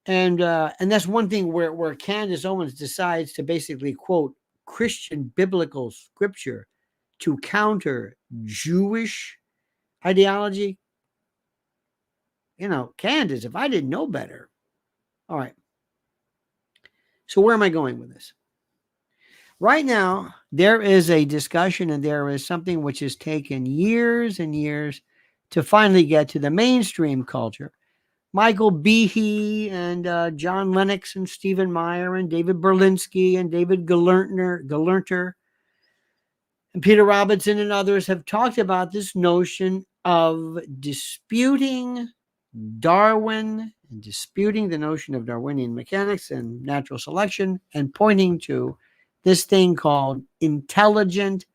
And that's one thing where Candace Owens decides to basically quote Christian biblical scripture to counter Jewish ideology. You know, Candace, if I didn't know better. All right. So where am I going with this? Right now, there is a discussion and there is something which has taken years and years to finally get to the mainstream culture. Michael Behe and John Lennox and Stephen Meyer and David Berlinski and David Gelernter and Peter Robinson and others have talked about this notion of disputing Darwin and disputing the notion of Darwinian mechanics and natural selection and pointing to this thing called intelligent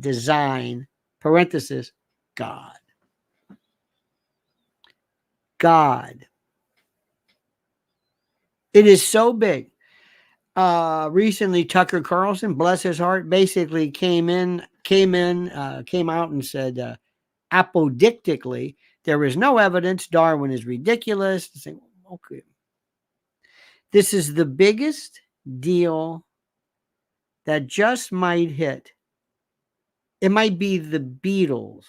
design, parenthesis, God. God. It is so big. Recently, Tucker Carlson, bless his heart, basically came out and said, apodictically, there is no evidence. Darwin is ridiculous. Say, okay, this is the biggest deal that just might hit. It might be the Beatles.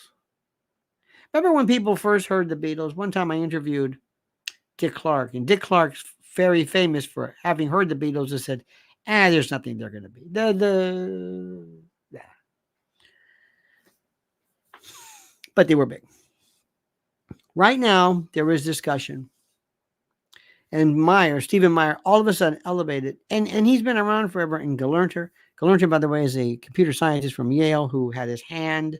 Remember when people first heard the Beatles? One time I interviewed Dick Clark, and Dick Clark's very famous for having heard the Beatles and said, there's nothing they're going to be. Yeah. But they were big. Right now, there is discussion. And Stephen Meyer, all of a sudden elevated, and he's been around forever. And Galerner, by the way, is a computer scientist from Yale who had his hand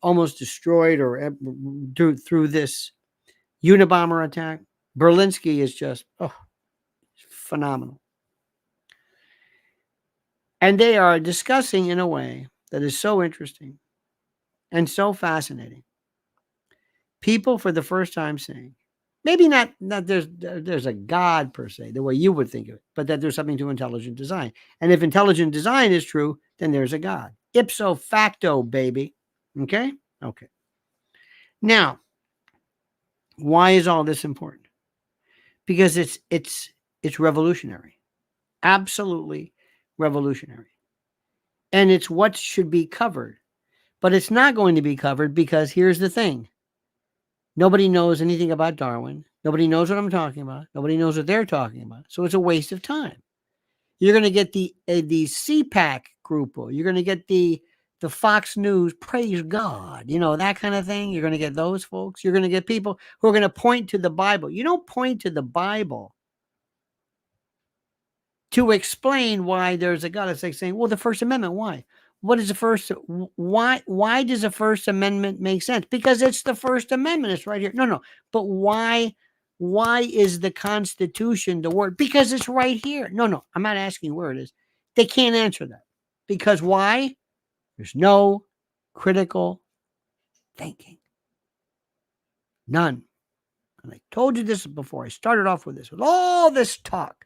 almost destroyed or through this Unabomber attack. Berlinski is just phenomenal. And they are discussing in a way that is so interesting and so fascinating. People for the first time saying, maybe not there's a God per se, the way you would think of it, but that there's something to intelligent design. And if intelligent design is true, then there's a God. Ipso facto, baby. Okay? Okay. Now, why is all this important? Because it's revolutionary. Absolutely revolutionary. And it's what should be covered. But it's not going to be covered because here's the thing. Nobody knows anything about Darwin. Nobody knows what I'm talking about. Nobody knows what they're talking about. So it's a waste of time. You're going to get the CPAC group. You're going to get the Fox News, praise God, that kind of thing. You're going to get those folks. You're going to get people who are going to point to the Bible. You don't point to the Bible to explain why there's a God. It's like saying, well, the First Amendment, why? What is the first? Why does the First Amendment make sense? Because it's the First Amendment. It's right here. No. But why is the Constitution the word? Because it's right here. No. I'm not asking where it is. They can't answer that. Because why? There's no critical thinking. None. And I told you this before. I started off with this, with all this talk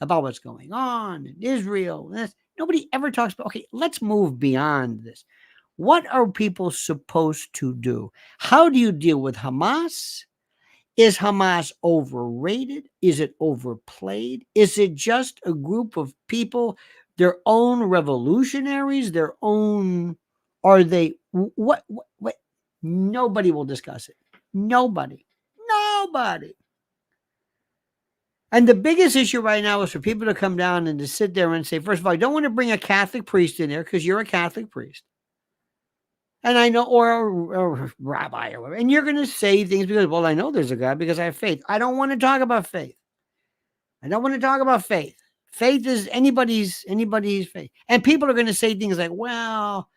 about what's going on in Israel. Nobody ever talks about, okay, let's move beyond this. What are people supposed to do? How do you deal with Hamas? Is Hamas overrated? Is it overplayed? Is it just a group of people, their own revolutionaries, their own, are they, what? Nobody will discuss it. Nobody. And the biggest issue right now is for people to come down and to sit there and say, first of all, I don't want to bring a Catholic priest in there because you're a Catholic priest. And I know, or a rabbi or whatever. And you're going to say things because, well, I know there's a God because I have faith. I don't want to talk about faith. Faith is anybody's faith. And people are going to say things like, well,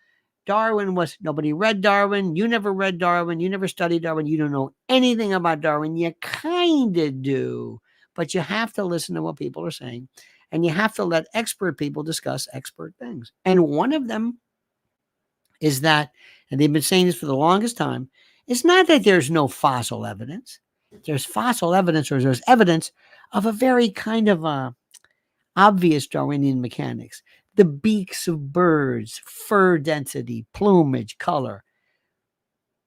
nobody read Darwin. You never read Darwin. You never studied Darwin. You don't know anything about Darwin. You kind of do. But you have to listen to what people are saying. And you have to let expert people discuss expert things. And one of them is that, and they've been saying this for the longest time, it's not that there's no fossil evidence. There's fossil evidence, or there's evidence of a very kind of obvious Darwinian mechanics. The beaks of birds, fur density, plumage, color.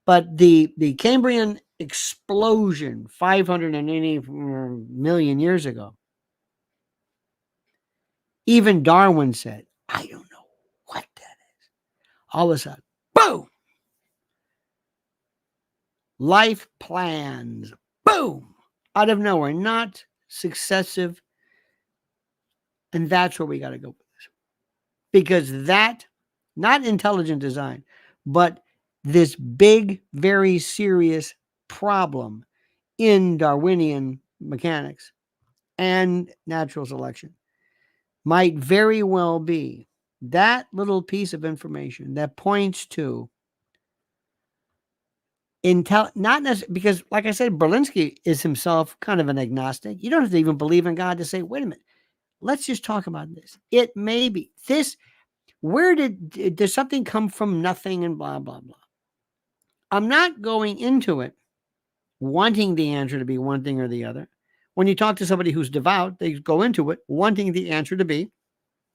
But the Cambrian explosion 580 million years ago, even Darwin said, I don't know what that is. All of a sudden, boom! Life plans, boom! Out of nowhere, not successive. And that's where we got to go with this. Because that, not intelligent design, but this big, very serious problem in Darwinian mechanics and natural selection might very well be that little piece of information that points to not necessarily, because like I said, Berlinski is himself kind of an agnostic. You don't have to even believe in God to say, wait a minute, let's just talk about this. It may be this. Where did something come from nothing and blah, blah, blah. I'm not going into it wanting the answer to be one thing or the other. When you talk to somebody who's devout, they go into it wanting the answer to be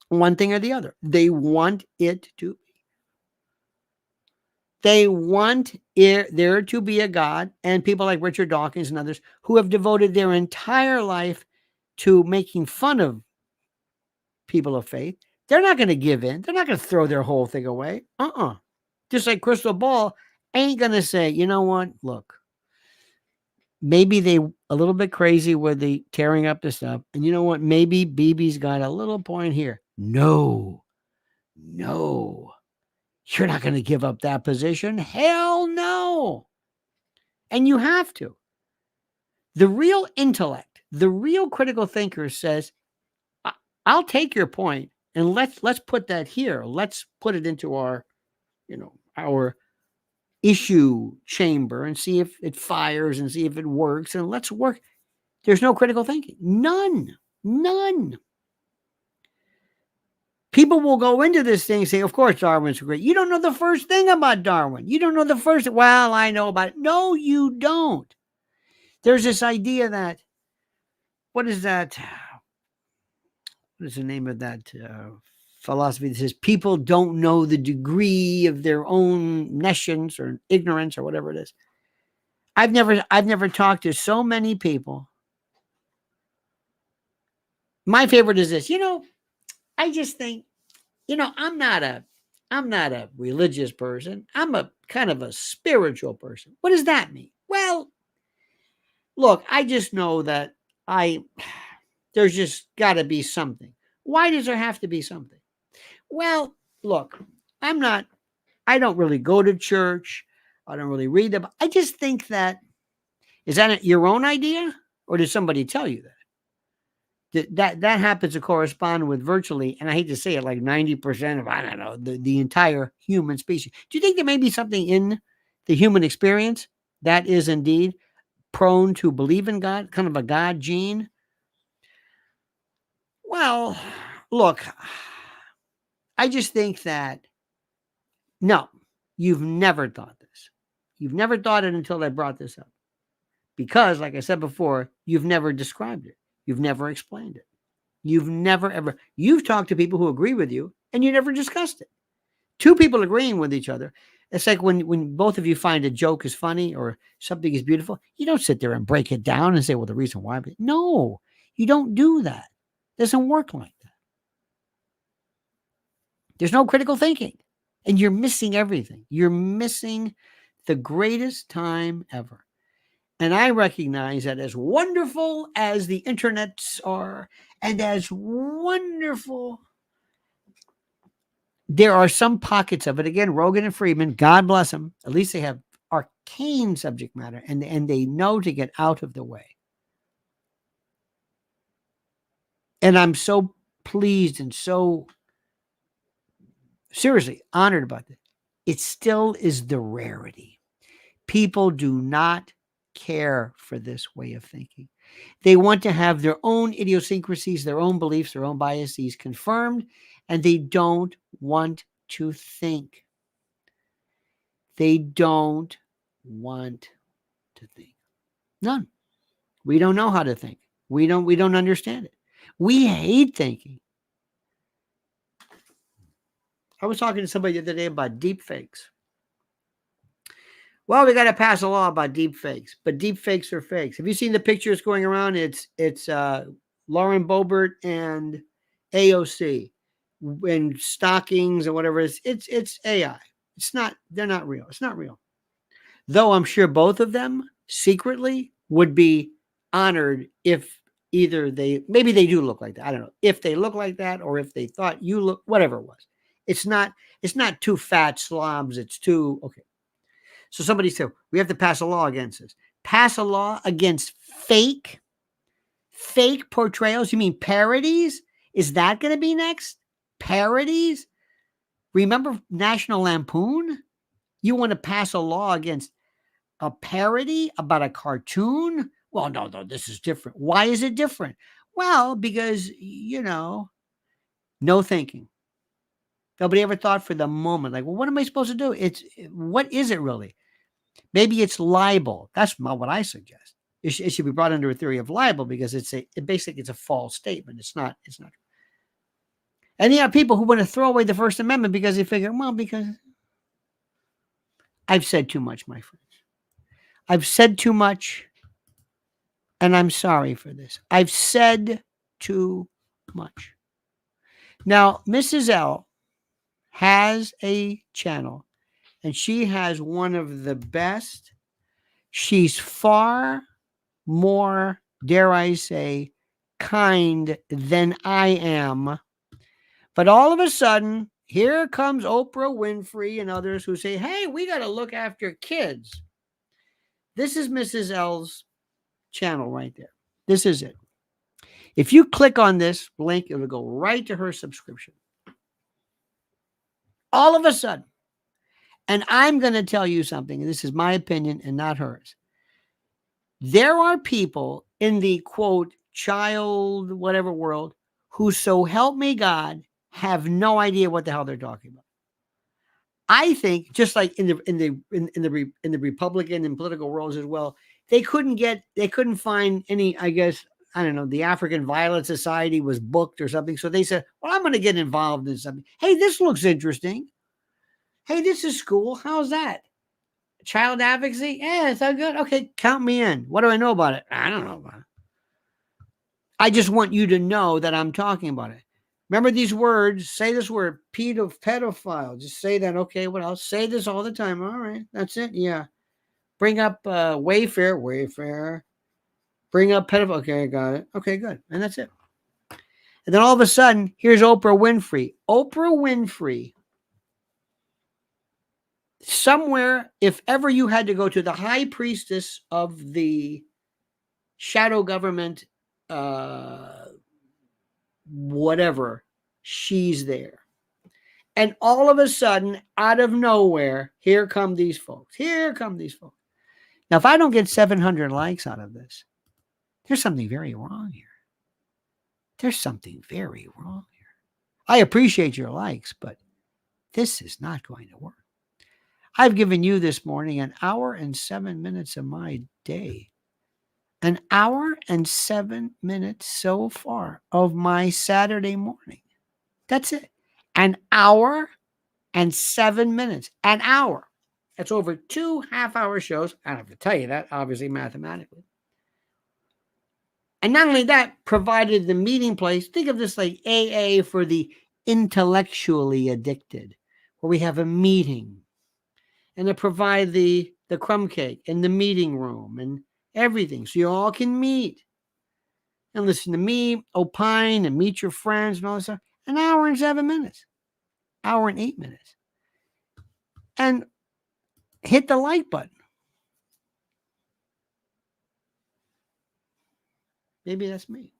one thing or the other. They want it to. They want there to be a God, and people like Richard Dawkins and others who have devoted their entire life to making fun of people of faith. They're not going to give in. They're not going to throw their whole thing away. Just like Crystal Ball ain't going to say, you know what? Look, maybe they a little bit crazy with the tearing up the stuff. And you know what? Maybe BB's got a little point here. No. You're not going to give up that position. Hell no. And you have to. The real intellect, the real critical thinker says, I'll take your point and let's put that here. Let's put it into our issue chamber and see if it fires and see if it works, and let's work. There's no critical thinking. None. People will go into this thing and say, of course, Darwin's great. You don't know the first thing about Darwin. You don't know the first. Well, I know about it. No, you don't. There's this idea that, what is that? What is the name of that philosophy that says people don't know the degree of their own nescience or ignorance or whatever it is? I've never talked to so many people. My favorite is this. I just think, I'm not a religious person. I'm a kind of a spiritual person. What does that mean? Well, look, I just know that there's just got to be something. Why does there have to be something? Well, look, I don't really go to church. I don't really read them. I just think that, is that your own idea? Or did somebody tell you that? That happens to correspond with virtually, and I hate to say it, like 90% of, I don't know, the entire human species. Do you think there may be something in the human experience that is indeed prone to believe in God, kind of a God gene? Well, look, I just think that, no, you've never thought this. You've never thought it until I brought this up. Because, like I said before, you've never described it. You've never explained it. You've talked to people who agree with you, and you never discussed it. Two people agreeing with each other. It's like when both of you find a joke is funny or something is beautiful, you don't sit there and break it down and say, well, the reason why. No, you don't do that. It doesn't work like that. There's no critical thinking, and you're missing everything. You're missing the greatest time ever. And I recognize that as wonderful as the internets are, and as wonderful, there are some pockets of it. Again, Rogan and Friedman, God bless them. At least they have arcane subject matter, and they know to get out of the way. And I'm so pleased and so seriously honored about this. It still is the rarity. People do not care for this way of thinking. They want to have their own idiosyncrasies, their own beliefs, their own biases confirmed, and they don't want to think. They don't want to think. None. We don't know how to think. We don't understand it. We hate thinking. I was talking to somebody the other day about deep fakes. Well, we got to pass a law about deep fakes, but deep fakes are fakes. Have you seen the pictures going around? It's Lauren Boebert and AOC in stockings or whatever. It's AI. They're not real. It's not real. Though I'm sure both of them secretly would be honored if maybe they do look like that. I don't know if they look like that or if they thought you look, whatever it was. It's not two fat slobs. It's two, okay. So somebody said, we have to pass a law against this. Pass a law against fake portrayals? You mean parodies? Is that going to be next? Parodies? Remember National Lampoon? You want to pass a law against a parody about a cartoon? Well, no, this is different. Why is it different? Well, because, no thinking. Nobody ever thought for the moment, like, well, what am I supposed to do? What is it really? Maybe it's libel. That's not what I suggest. it should be brought under a theory of libel because it's a false statement. It's not. And you have people who want to throw away the First Amendment because they figure, well, because I've said too much, my friends. I've said too much, and I'm sorry for this. I've said too much. Now, Mrs. L has a channel, and she has one of the best. She's far more, dare I say, kind than I am. But all of a sudden, here comes Oprah Winfrey and others who say, hey, we got to look after kids. This is Mrs. L's channel right there. This is it. If you click on this link, it'll go right to her subscription. All of a sudden. And I'm going to tell you something, and this is my opinion and not hers. There are people in the, quote, child whatever world who, so help me God, have no idea what the hell they're talking about. I think, just like in the Republican and political worlds as well, they couldn't find any, I guess, I don't know, the African Violet Society was booked or something. So they said, well, I'm going to get involved in something. Hey, this looks interesting. Hey, this is cool. How's that? Child advocacy? Yeah, it's all good. Okay, count me in. What do I know about it? I don't know about it. I just want you to know that I'm talking about it. Remember these words. Say this word, pedophile. Just say that. Okay, what else? Say this all the time. All right, that's it. Yeah. Bring up Wayfair. Bring up pedophile. Okay, got it. Okay, good. And that's it. And then all of a sudden, here's Oprah Winfrey. Oprah Winfrey. Somewhere, if ever you had to go to the high priestess of the shadow government, whatever, she's there. And all of a sudden, out of nowhere, here come these folks. Now, if I don't get 700 likes out of this, there's something very wrong here. I appreciate your likes, but this is not going to work. I've given you this morning an hour and 7 minutes of my day. An hour and 7 minutes so far of my Saturday morning. That's it. An hour and 7 minutes. An hour. That's over 2 half-hour shows. I don't have to tell you that, obviously, mathematically. And not only that, provided the meeting place. Think of this like AA for the intellectually addicted, where we have a meeting. And to provide the crumb cake and the meeting room and everything. So you all can meet and listen to me, opine, and meet your friends and all this stuff. An hour and 7 minutes. Hour and 8 minutes. And hit the like button. Maybe that's me.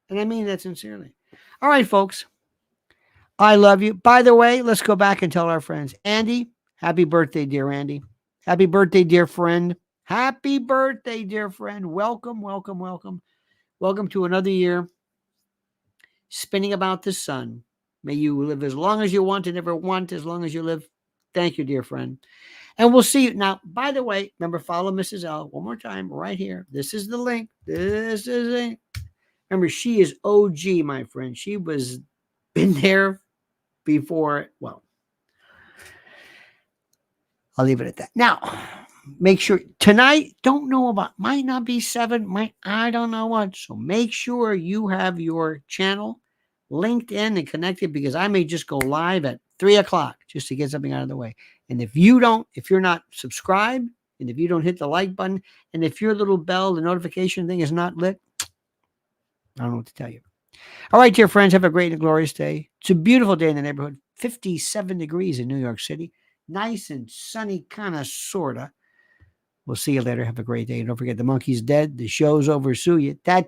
And I mean that sincerely. All right, folks. I love you. By the way, let's go back and tell our friends. Andy, happy birthday, dear Andy. Happy birthday, dear friend. Happy birthday, dear friend. Welcome, welcome, welcome. Welcome to another year spinning about the sun. May you live as long as you want and never want as long as you live. Thank you, dear friend. And we'll see you. Now, by the way, remember, follow Mrs. L one more time right here. This is the link. This is it. Remember, she is OG, my friend. She was been there before. Well, I'll leave it at that. Now, make sure tonight, don't know about, might not be 7, I don't know what. So make sure you have your channel linked in and connected, because I may just go live at 3:00 just to get something out of the way. And if you're not subscribed, and if you don't hit the like button, and if your little bell, the notification thing is not lit, I don't know what to tell you. All right, dear friends, have a great and glorious day. It's a beautiful day in the neighborhood. 57 degrees in New York City. Nice and sunny, kind of, sort of. We'll see you later. Have a great day. And don't forget, the monkey's dead. The show's over. Sue you. That